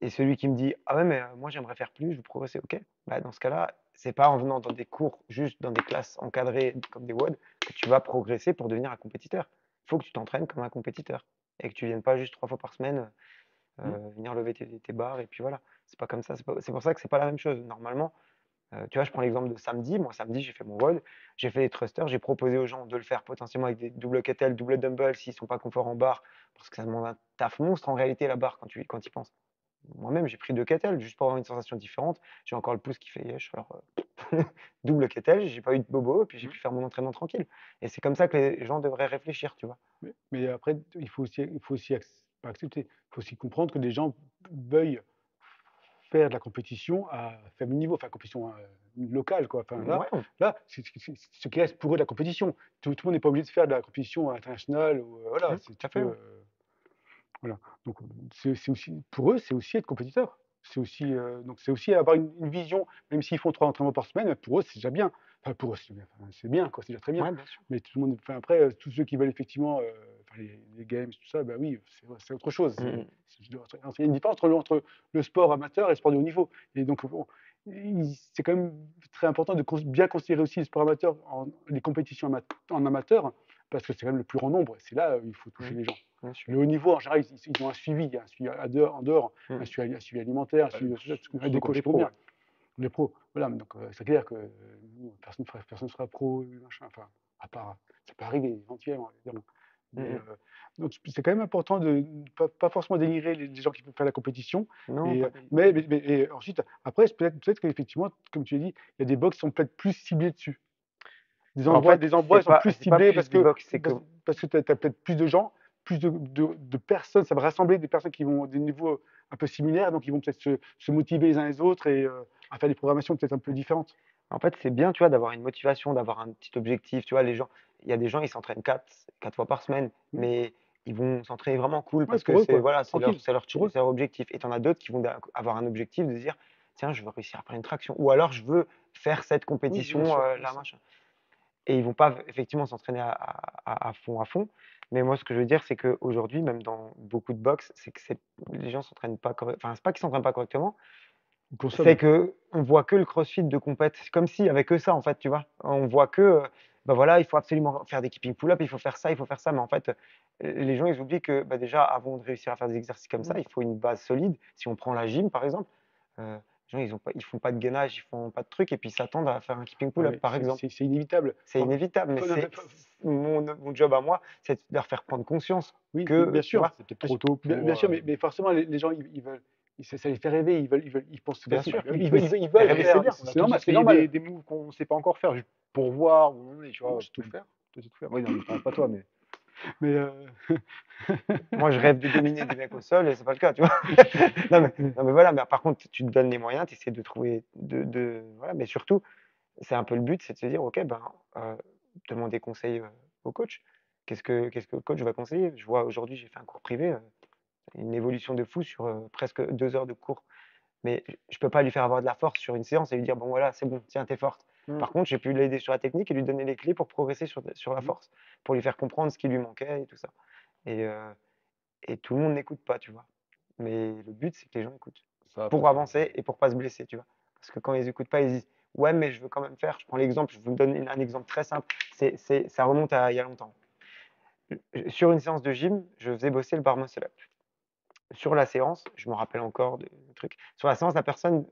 Speaker 3: et celui qui me dit, ah ouais, mais moi j'aimerais faire plus, je veux progresser, ok. Bah, dans ce cas-là, c'est pas en venant dans des cours, juste dans des classes encadrées comme des WOD, que tu vas progresser pour devenir un compétiteur. Il faut que tu t'entraînes comme un compétiteur et que tu viennes pas juste 3 fois par semaine venir lever tes barres et puis voilà. C'est pas comme ça. C'est pour ça que c'est pas la même chose. Normalement, tu vois, je prends l'exemple de samedi. Moi, samedi, j'ai fait mon WOD, j'ai fait les thrusters, j'ai proposé aux gens de le faire potentiellement avec des double kettlebell, double dumbbell s'ils sont pas confort en barre, parce que ça demande un taf monstre en réalité la barre quand tu y penses. Moi-même, j'ai pris 2 kettlebells juste pour avoir une sensation différente. J'ai encore le pouce qui fait yesh. Alors, double kettlebell, j'ai pas eu de bobo, et puis j'ai pu faire mon entraînement tranquille. Et c'est comme ça que les gens devraient réfléchir, tu vois.
Speaker 2: Mais après, il faut aussi pas accepter, il faut aussi comprendre que les gens veuillent faire de la compétition à faible niveau, enfin compétition locale, quoi. Enfin,
Speaker 3: Ouais,
Speaker 2: là c'est ce qui reste pour eux de la compétition. Tout le monde n'est pas obligé de faire de la compétition internationale. Ou, voilà,
Speaker 3: tout
Speaker 2: tu
Speaker 3: à fait.
Speaker 2: peux,
Speaker 3: Ouais.
Speaker 2: voilà. Donc c'est aussi, pour eux, c'est aussi être compétiteur. Donc c'est aussi avoir une vision, même s'ils font 3 entraînements par semaine, pour eux c'est déjà bien. Enfin, pour eux c'est bien, quoi, c'est déjà très bien.
Speaker 3: Ouais, bien sûr.
Speaker 2: Mais tout le monde, enfin, après, tous ceux qui veulent effectivement faire les games, tout ça, bah oui, c'est autre chose.
Speaker 3: Mm,
Speaker 2: Il y a une différence entre le sport amateur et le sport de haut niveau. Et donc, bon, c'est quand même très important de bien considérer aussi le sport amateur, les compétitions en amateur, parce que c'est quand même le plus grand nombre. C'est là où il faut toucher les gens.
Speaker 3: bien sûr.
Speaker 2: Le haut niveau, en général, ils ont un suivi, il y a un suivi en dehors,
Speaker 3: Mm.
Speaker 2: un suivi alimentaire, un suivi, des coachs
Speaker 1: Pro,
Speaker 2: pour bien.
Speaker 1: ouais.
Speaker 2: on est pro. Voilà, mais donc c'est clair que nous, personne sera pro, machin. Enfin, à part, ça peut arriver éventuellement, évidemment. Mais donc c'est quand même important de pas forcément dénigrer les gens qui peuvent faire la compétition.
Speaker 3: Non,
Speaker 2: Et,
Speaker 3: pas des-
Speaker 2: et ensuite, après, peut-être qu'effectivement, comme tu as dit, il y a des box qui sont peut-être plus ciblés dessus.
Speaker 3: En fait,
Speaker 2: Des endroits ils sont plus
Speaker 3: c'est pas
Speaker 2: ciblés
Speaker 3: plus des box, c'est que
Speaker 2: parce que tu as peut-être plus de gens, plus de personnes, ça va rassembler des personnes qui vont à des niveaux un peu similaires, donc ils vont peut-être se motiver les uns les autres et à faire des programmations peut-être un peu différentes.
Speaker 3: En fait, c'est bien, tu vois, d'avoir une motivation, d'avoir un petit objectif. Tu vois, les gens, il y a des gens, ils s'entraînent quatre fois par semaine,
Speaker 2: Mm.
Speaker 3: mais ils vont s'entraîner vraiment cool
Speaker 2: Ouais,
Speaker 3: parce que
Speaker 2: pour eux,
Speaker 3: c'est
Speaker 2: quoi.
Speaker 3: voilà,
Speaker 2: Tranquille, pour eux.
Speaker 3: c'est leur objectif. Et tu en as d'autres qui vont avoir un objectif de dire, tiens, je veux réussir à faire une traction. Ou alors, je veux faire cette
Speaker 2: Oui, bien
Speaker 3: compétition
Speaker 2: sûr, bien
Speaker 3: là,
Speaker 2: sûr.
Speaker 3: machin. Et ils vont pas effectivement s'entraîner à fond, à fond. Mais moi, ce que je veux dire, c'est qu'aujourd'hui, même dans beaucoup de box, c'est que les gens s'entraînent pas correctement. Enfin, c'est pas qu'ils s'entraînent pas correctement,
Speaker 2: Ils
Speaker 3: c'est
Speaker 2: consomment.
Speaker 3: que on voit que le crossfit de compète. C'est comme s'il y avait que ça, en fait, tu vois. On voit que, bah voilà, il faut absolument faire des keeping pull-up, il faut faire ça, il faut faire ça. Mais en fait, les gens, ils oublient que bah, déjà, avant de réussir à faire des exercices comme ça,
Speaker 2: Mm.
Speaker 3: il faut une base solide. Si on prend la gym, par exemple, les gens, ils font pas de gainage, ils font pas de trucs, et puis ils s'attendent à faire un keeping
Speaker 2: Ouais,
Speaker 3: pull-up,
Speaker 2: mais
Speaker 3: par exemple.
Speaker 2: c'est inévitable.
Speaker 3: C'est inévitable, mais
Speaker 2: Non,
Speaker 3: mon job à moi, c'est de leur faire prendre conscience
Speaker 2: oui, bien
Speaker 3: que, tu
Speaker 2: sûr.
Speaker 3: vois,
Speaker 1: C'est peut-être trop tôt
Speaker 2: Bien
Speaker 1: pour.
Speaker 2: sûr, mais forcément, les gens, ils veulent, ça les fait rêver, ils pensent
Speaker 3: bien
Speaker 2: facile,
Speaker 3: sûr,
Speaker 1: Bah oui,
Speaker 2: ils
Speaker 3: mais
Speaker 2: veulent
Speaker 3: rêver, c'est
Speaker 2: faire,
Speaker 3: bien.
Speaker 1: on a
Speaker 2: c'est
Speaker 1: tous
Speaker 2: normal, c'est
Speaker 1: essayé
Speaker 2: normal.
Speaker 1: des moves qu'on ne sait pas encore faire, juste pour voir où on en est, tu
Speaker 2: Moi,
Speaker 1: vois.
Speaker 2: je sais tout faire.
Speaker 1: Toi, c'est tout faire. Oui, non, mais pas toi, mais.
Speaker 2: Mais
Speaker 3: Moi, je rêve de dominer des mecs au sol et c'est pas le cas, tu vois. Non, mais voilà, mais par contre, tu te donnes les moyens, tu essaies de trouver, voilà, mais surtout, c'est un peu le but, c'est de se dire, ok, ben, demander conseil au coach. Qu'est-ce que le coach va conseiller? Je vois aujourd'hui, j'ai fait un cours privé, une évolution de fou sur presque 2 heures de cours. Mais je peux pas lui faire avoir de la force sur une séance et lui dire, bon, voilà, c'est bon, tiens, t'es forte.
Speaker 1: Mm.
Speaker 3: Par contre, j'ai pu l'aider sur la technique et lui donner les clés pour progresser sur la
Speaker 2: Mhm.
Speaker 3: force, pour lui faire comprendre ce qui lui manquait et tout ça. Et, et tout le monde n'écoute pas, tu vois. Mais le but, c'est que les gens écoutent
Speaker 1: Ça, après,
Speaker 3: pour avancer et pour pas se blesser, tu vois. Parce que quand ils écoutent pas, ils disent ouais, mais je veux quand même faire. Je prends l'exemple, je vous donne un exemple très simple. Ça remonte à il y a longtemps. Sur une séance de gym, je faisais bosser le bar muscle up. Sur la séance, je me rappelle encore de trucs. Sur la séance, la personne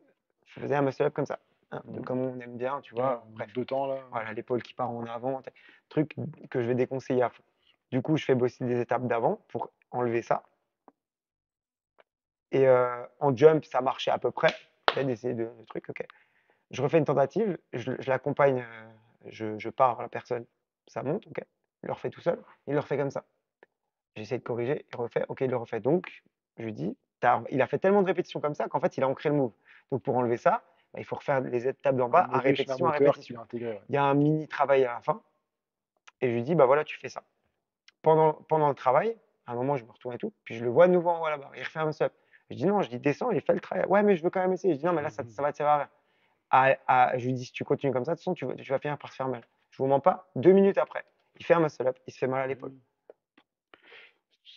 Speaker 3: faisait un muscle up comme ça, hein,
Speaker 1: Mhm.
Speaker 3: comme on aime bien, tu
Speaker 1: Ouais,
Speaker 3: vois.
Speaker 1: en
Speaker 3: Bref,
Speaker 1: deux temps, là.
Speaker 3: voilà, l'épaule qui part en avant, truc que je vais déconseiller à fond. Du coup, je fais bosser des étapes d'avant pour enlever ça. Et en jump, ça marchait à peu près. J'essaie d'essayer de trucs, ok. Je refais une tentative, je l'accompagne, je pars vers la personne, ça monte, ok. Il le refait tout seul, il le refait comme ça. J'essaie de corriger, il refait, ok, il le refait. Donc, je lui dis, il a fait tellement de répétitions comme ça qu'en fait, il a ancré le move. Donc, pour enlever ça, bah, il faut refaire les étapes d'en
Speaker 1: Un
Speaker 3: bas
Speaker 1: mauvais schéma
Speaker 3: à
Speaker 1: moteur
Speaker 3: répétition.
Speaker 1: qu'il a intégré, ouais.
Speaker 3: Il y a un mini travail à la fin, et je lui dis, bah voilà, tu fais ça. Pendant le travail, à un moment, je me retourne et tout, puis je le vois de nouveau en haut là-bas, il refait un muscle up. Je dis non, je dis descends, il fait le travail. Ouais, mais je veux quand même essayer. Je dis non, mais là, ça va te servir à rien. Je lui dis, si tu continues comme ça, de toute façon, tu vas finir par te faire mal. Je vous mens pas, 2 minutes après, il fait un muscle up, il se fait mal à l'épaule.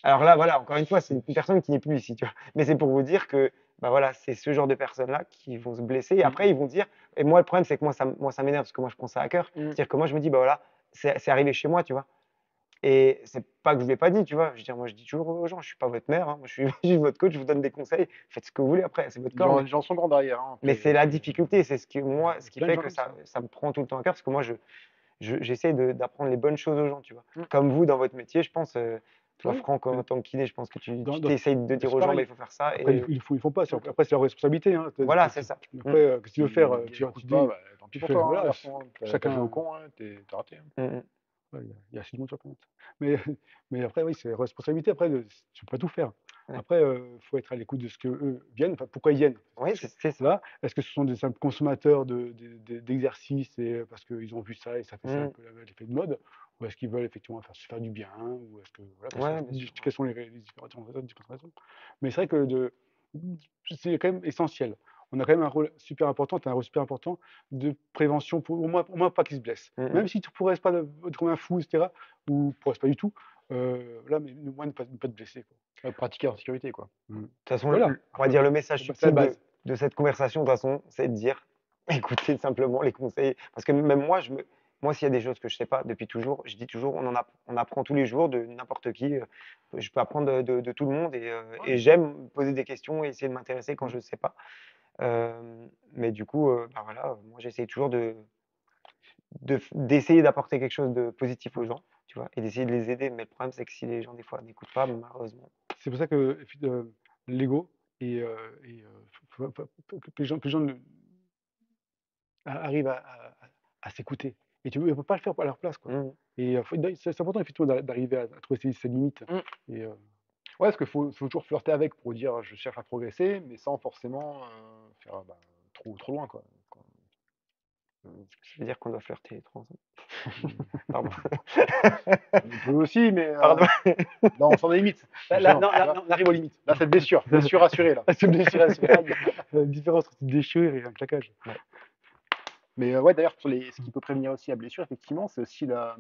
Speaker 3: Alors là, voilà, encore une fois, c'est une personne qui n'est plus ici, tu vois. Mais c'est pour vous dire que, bah voilà, c'est ce genre de personnes-là qui vont se blesser. Et après, ils vont dire, et moi, le problème, c'est que moi, ça m'énerve parce que moi, je prends ça à cœur.
Speaker 1: Mm.
Speaker 3: C'est-à-dire que moi, je me dis, bah voilà, c'est arrivé chez moi, tu vois. Et c'est pas que je ne l'ai pas dit, tu vois. Je veux dire, moi, je dis toujours aux gens, je suis pas votre mère, hein. Moi, je suis juste votre coach, je vous donne des conseils, faites ce que vous voulez après, c'est votre corps.
Speaker 1: Les gens sont grands derrière, hein,
Speaker 3: Mais c'est la difficulté, c'est ce qui, moi, ce qui
Speaker 2: plein de
Speaker 3: fait
Speaker 2: gens
Speaker 3: que
Speaker 2: comme ça.
Speaker 3: ça me prend tout le temps à cœur, parce que moi, j'essaie d'apprendre les bonnes choses aux gens, tu vois.
Speaker 1: Mm.
Speaker 3: Comme vous, dans votre métier, je pense, toi,
Speaker 2: Oui,
Speaker 3: Franck, en tant que kiné, je pense que
Speaker 2: dans,
Speaker 3: tu
Speaker 2: dans-
Speaker 3: t'essayes de dire
Speaker 2: c'est
Speaker 3: aux gens, bah,
Speaker 2: pareil.
Speaker 3: il faut faire ça.
Speaker 2: Après,
Speaker 3: Et
Speaker 2: ils font pas. Après, c'est leur responsabilité, hein.
Speaker 3: voilà, c'est ça.
Speaker 2: Après, qu'est-ce que tu veux faire?
Speaker 1: S'ils n'écoutent pas, bah, tant pis
Speaker 2: Tu
Speaker 1: pour
Speaker 2: fais,
Speaker 1: toi, hein,
Speaker 2: voilà,
Speaker 1: garçon. Hein. T'as joué au
Speaker 2: chacun.
Speaker 1: con, hein, t'as raté. Hein.
Speaker 3: Mm, mm.
Speaker 2: Ouais, il y a assez de monde sur la planète. Mais, mais après, oui, c'est la responsabilité. Après, tu peux pas tout faire.
Speaker 3: Ouais.
Speaker 2: Après, il faut être à l'écoute de ce que eux viennent. Enfin, pourquoi ils viennent?
Speaker 3: Oui, c'est ça.
Speaker 2: Là, est-ce que ce sont des simples consommateurs d'exercices et parce qu'ils ont vu ça et ça fait ça un
Speaker 3: Mm.
Speaker 2: peu l'effet de mode? Ou est-ce qu'ils veulent effectivement se faire du bien? Ou est-ce que, voilà,
Speaker 3: Ouais, bien sûr.
Speaker 2: quelles sont les différentes raisons? Mais c'est vrai que c'est quand même essentiel. On a quand même un rôle super important, tu as un rôle super important de prévention, pour, au moins pas qu'ils se blessent.
Speaker 3: Mm, mm.
Speaker 2: Même si tu ne pourrais pas être comme un fou, etc., ou ne pourrais pas du tout, là, mais au moins ne pas te blesser, quoi.
Speaker 1: Pratiquer en sécurité, quoi.
Speaker 3: De toute façon,
Speaker 2: Voilà,
Speaker 3: on va dire le message
Speaker 2: c'est la
Speaker 3: subtil
Speaker 2: base.
Speaker 3: de cette conversation, de toute façon, c'est de dire, écoutez simplement les conseils. Parce que même moi, moi, s'il y a des choses que je sais pas depuis toujours, je dis toujours, on apprend tous les jours de n'importe qui. Je peux apprendre de tout le monde et j'aime poser des questions et essayer de m'intéresser quand je ne sais pas. Mais du coup, bah voilà, moi j'essaye toujours d'essayer d'apporter quelque chose de positif aux gens, tu vois, et d'essayer de les aider. Mais le problème, c'est que si les gens, des fois, n'écoutent pas, malheureusement.
Speaker 2: C'est pour ça que l'ego que les gens arrivent à s'écouter. Et tu ne peux pas le faire à leur place, quoi.
Speaker 3: Mmh.
Speaker 2: Et c'est important, effectivement, d'arriver à trouver ses limites.
Speaker 1: Mm.
Speaker 2: Et,
Speaker 1: Ouais, parce qu'il faut toujours flirter avec pour dire je cherche à progresser, mais sans forcément faire trop loin, quoi.
Speaker 3: Je veux dire qu'on doit flirter trop ensemble. Pardon.
Speaker 1: On peut aussi, mais
Speaker 3: Pardon.
Speaker 1: là, on s'en limite.
Speaker 2: là,
Speaker 1: Justement,
Speaker 2: non,
Speaker 1: tu
Speaker 2: là,
Speaker 1: vois.
Speaker 2: non, on arrive aux limites.
Speaker 1: Là, cette blessure assurée, là.
Speaker 2: C'est une déchirure. Il y a une différence entre une déchirure et un claquage.
Speaker 1: Mais ouais, d'ailleurs, ce qui peut prévenir aussi la blessure, effectivement, c'est aussi la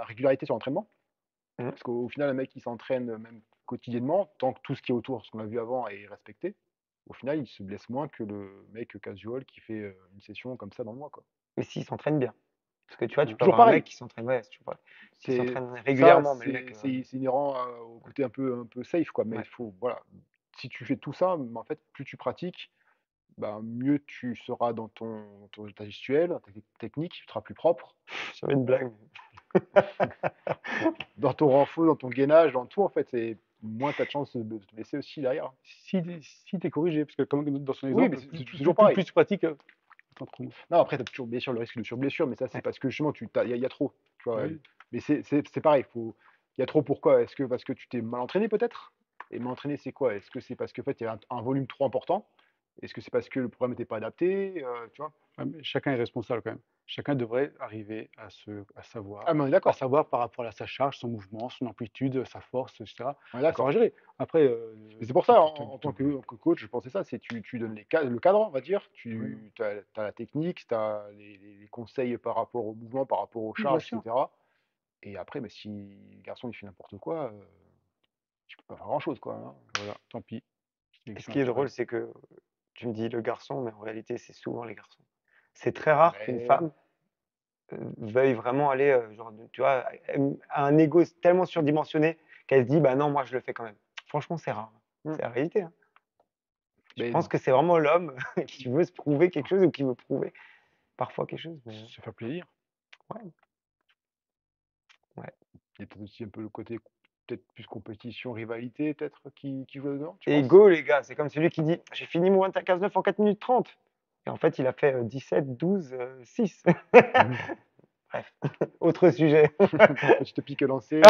Speaker 1: régularité sur l'entraînement.
Speaker 3: Mmh.
Speaker 1: Parce qu'au final, un mec qui s'entraîne même quotidiennement, tant que tout ce qui est autour, ce qu'on a vu avant, est respecté, au final, il se blesse moins que le mec casual qui fait une session comme ça dans le mois, quoi.
Speaker 3: Mais s'ils s'entraînent bien. Parce que tu vois, tu peux
Speaker 1: Toujours
Speaker 3: avoir un
Speaker 1: pareil.
Speaker 3: mec qui s'entraîne, ouais, tu vois, qui
Speaker 1: C'est
Speaker 3: s'entraîne
Speaker 1: ça,
Speaker 3: régulièrement, mais le mec,
Speaker 1: c'est inhérent au côté un peu safe, quoi. Mais
Speaker 3: ouais.
Speaker 1: il faut, voilà, si tu fais tout ça, en fait, plus tu pratiques, bah, mieux tu seras dans ton état gestuel, ta technique, tu seras plus propre.
Speaker 3: J'avais une blague.
Speaker 1: Dans ton renfort, dans ton gainage, dans tout, en fait, c'est moins tu as de chances de te blesser aussi derrière.
Speaker 2: Si tu es corrigé, parce que comme dans son
Speaker 1: Oui,
Speaker 2: exemple,
Speaker 1: mais c'est toujours pareil.
Speaker 2: plus tu pratiques, attends, trop.
Speaker 1: Non, après, tu as toujours bien sûr le risque de surblessure, mais ça, c'est
Speaker 3: Ouais.
Speaker 1: parce que justement, il y a trop. Tu vois,
Speaker 2: Oui.
Speaker 1: mais c'est pareil, il y a trop pourquoi? Est-ce que parce que tu t'es mal entraîné peut-être? Et mal entraîné, c'est quoi? Est-ce que c'est parce qu'en fait, il y a un volume trop important? Est-ce que c'est parce que le programme n'était pas adapté? Tu vois?
Speaker 2: Ouais, mais chacun est responsable quand même. Chacun devrait arriver à
Speaker 1: Ah, mais on est
Speaker 2: à
Speaker 1: d'accord.
Speaker 2: savoir par rapport à sa charge, son mouvement, son amplitude, sa force, etc.
Speaker 1: On est
Speaker 2: À savoir
Speaker 1: d'accord.
Speaker 2: gérer. Après,
Speaker 1: Mais c'est pour ça, en tant que coach, je pensais ça, c'est tu donnes le cadre, on va dire,
Speaker 2: oui,
Speaker 1: tu as la technique, tu as les conseils par rapport au mouvement, par rapport aux
Speaker 2: oui, bien
Speaker 1: charges,
Speaker 2: sûr.
Speaker 1: etc. Et après, bah, si le garçon il fait n'importe quoi, tu peux pas faire grand-chose, quoi, hein.
Speaker 2: Voilà, tant pis.
Speaker 3: Et ce
Speaker 2: Sélection
Speaker 3: qui est drôle,
Speaker 2: naturelle.
Speaker 3: c'est que tu me dis le garçon, mais en réalité, c'est souvent les garçons. C'est très rare qu'une
Speaker 1: Mais
Speaker 3: femme veuille vraiment aller, genre, tu vois, a un ego tellement surdimensionné qu'elle se dit, bah non, moi je le fais quand même. Franchement, c'est rare.
Speaker 1: mmh,
Speaker 3: C'est la réalité, hein. Je
Speaker 1: mais
Speaker 3: pense que c'est vraiment l'homme qui veut se prouver quelque chose ou qui veut prouver parfois quelque chose. Mais
Speaker 2: Se faire plaisir.
Speaker 3: ouais, ouais.
Speaker 1: il y a peut-être aussi un peu le côté peut-être plus compétition, rivalité, peut-être qui joue dedans, tu
Speaker 3: Et
Speaker 1: penses?
Speaker 3: ego, les gars, c'est comme celui qui dit, j'ai fini mon 21-15-9 en 4 minutes 30. Et en fait, il a fait 17, 12, 6. Bref, autre sujet.
Speaker 1: Je te pique lancé.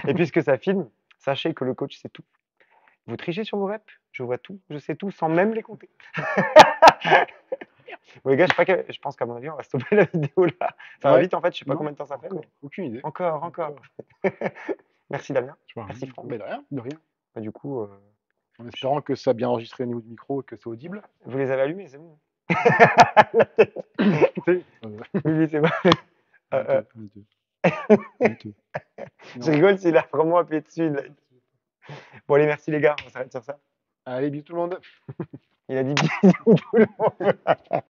Speaker 3: Et puisque ça filme, sachez que le coach, c'est tout. Vous trichez sur vos reps, je vois tout, je sais tout sans même les compter. Bon, les gars, je pense qu'à mon avis, on va stopper la vidéo là. Ça va
Speaker 1: Ouais,
Speaker 3: vite en fait, je sais pas
Speaker 2: Non,
Speaker 3: combien de temps ça fait, mais
Speaker 1: aucune idée.
Speaker 3: encore. Merci Damien,
Speaker 2: Je vois
Speaker 3: merci
Speaker 2: rien.
Speaker 3: Franck.
Speaker 1: Mais de rien.
Speaker 2: De rien.
Speaker 3: Bah, du coup,
Speaker 1: En espérant que ça a bien enregistré au niveau du micro et que c'est audible.
Speaker 3: vous les avez allumés, c'est bon.
Speaker 1: C'est-
Speaker 3: Oui, c'est bon.
Speaker 2: Un, deux.
Speaker 3: Je rigole s'il a vraiment appuyé dessus. Là. Bon, allez, merci les gars, on s'arrête sur ça.
Speaker 1: Allez, bisous tout le monde.
Speaker 3: Il a dit bisous tout le monde.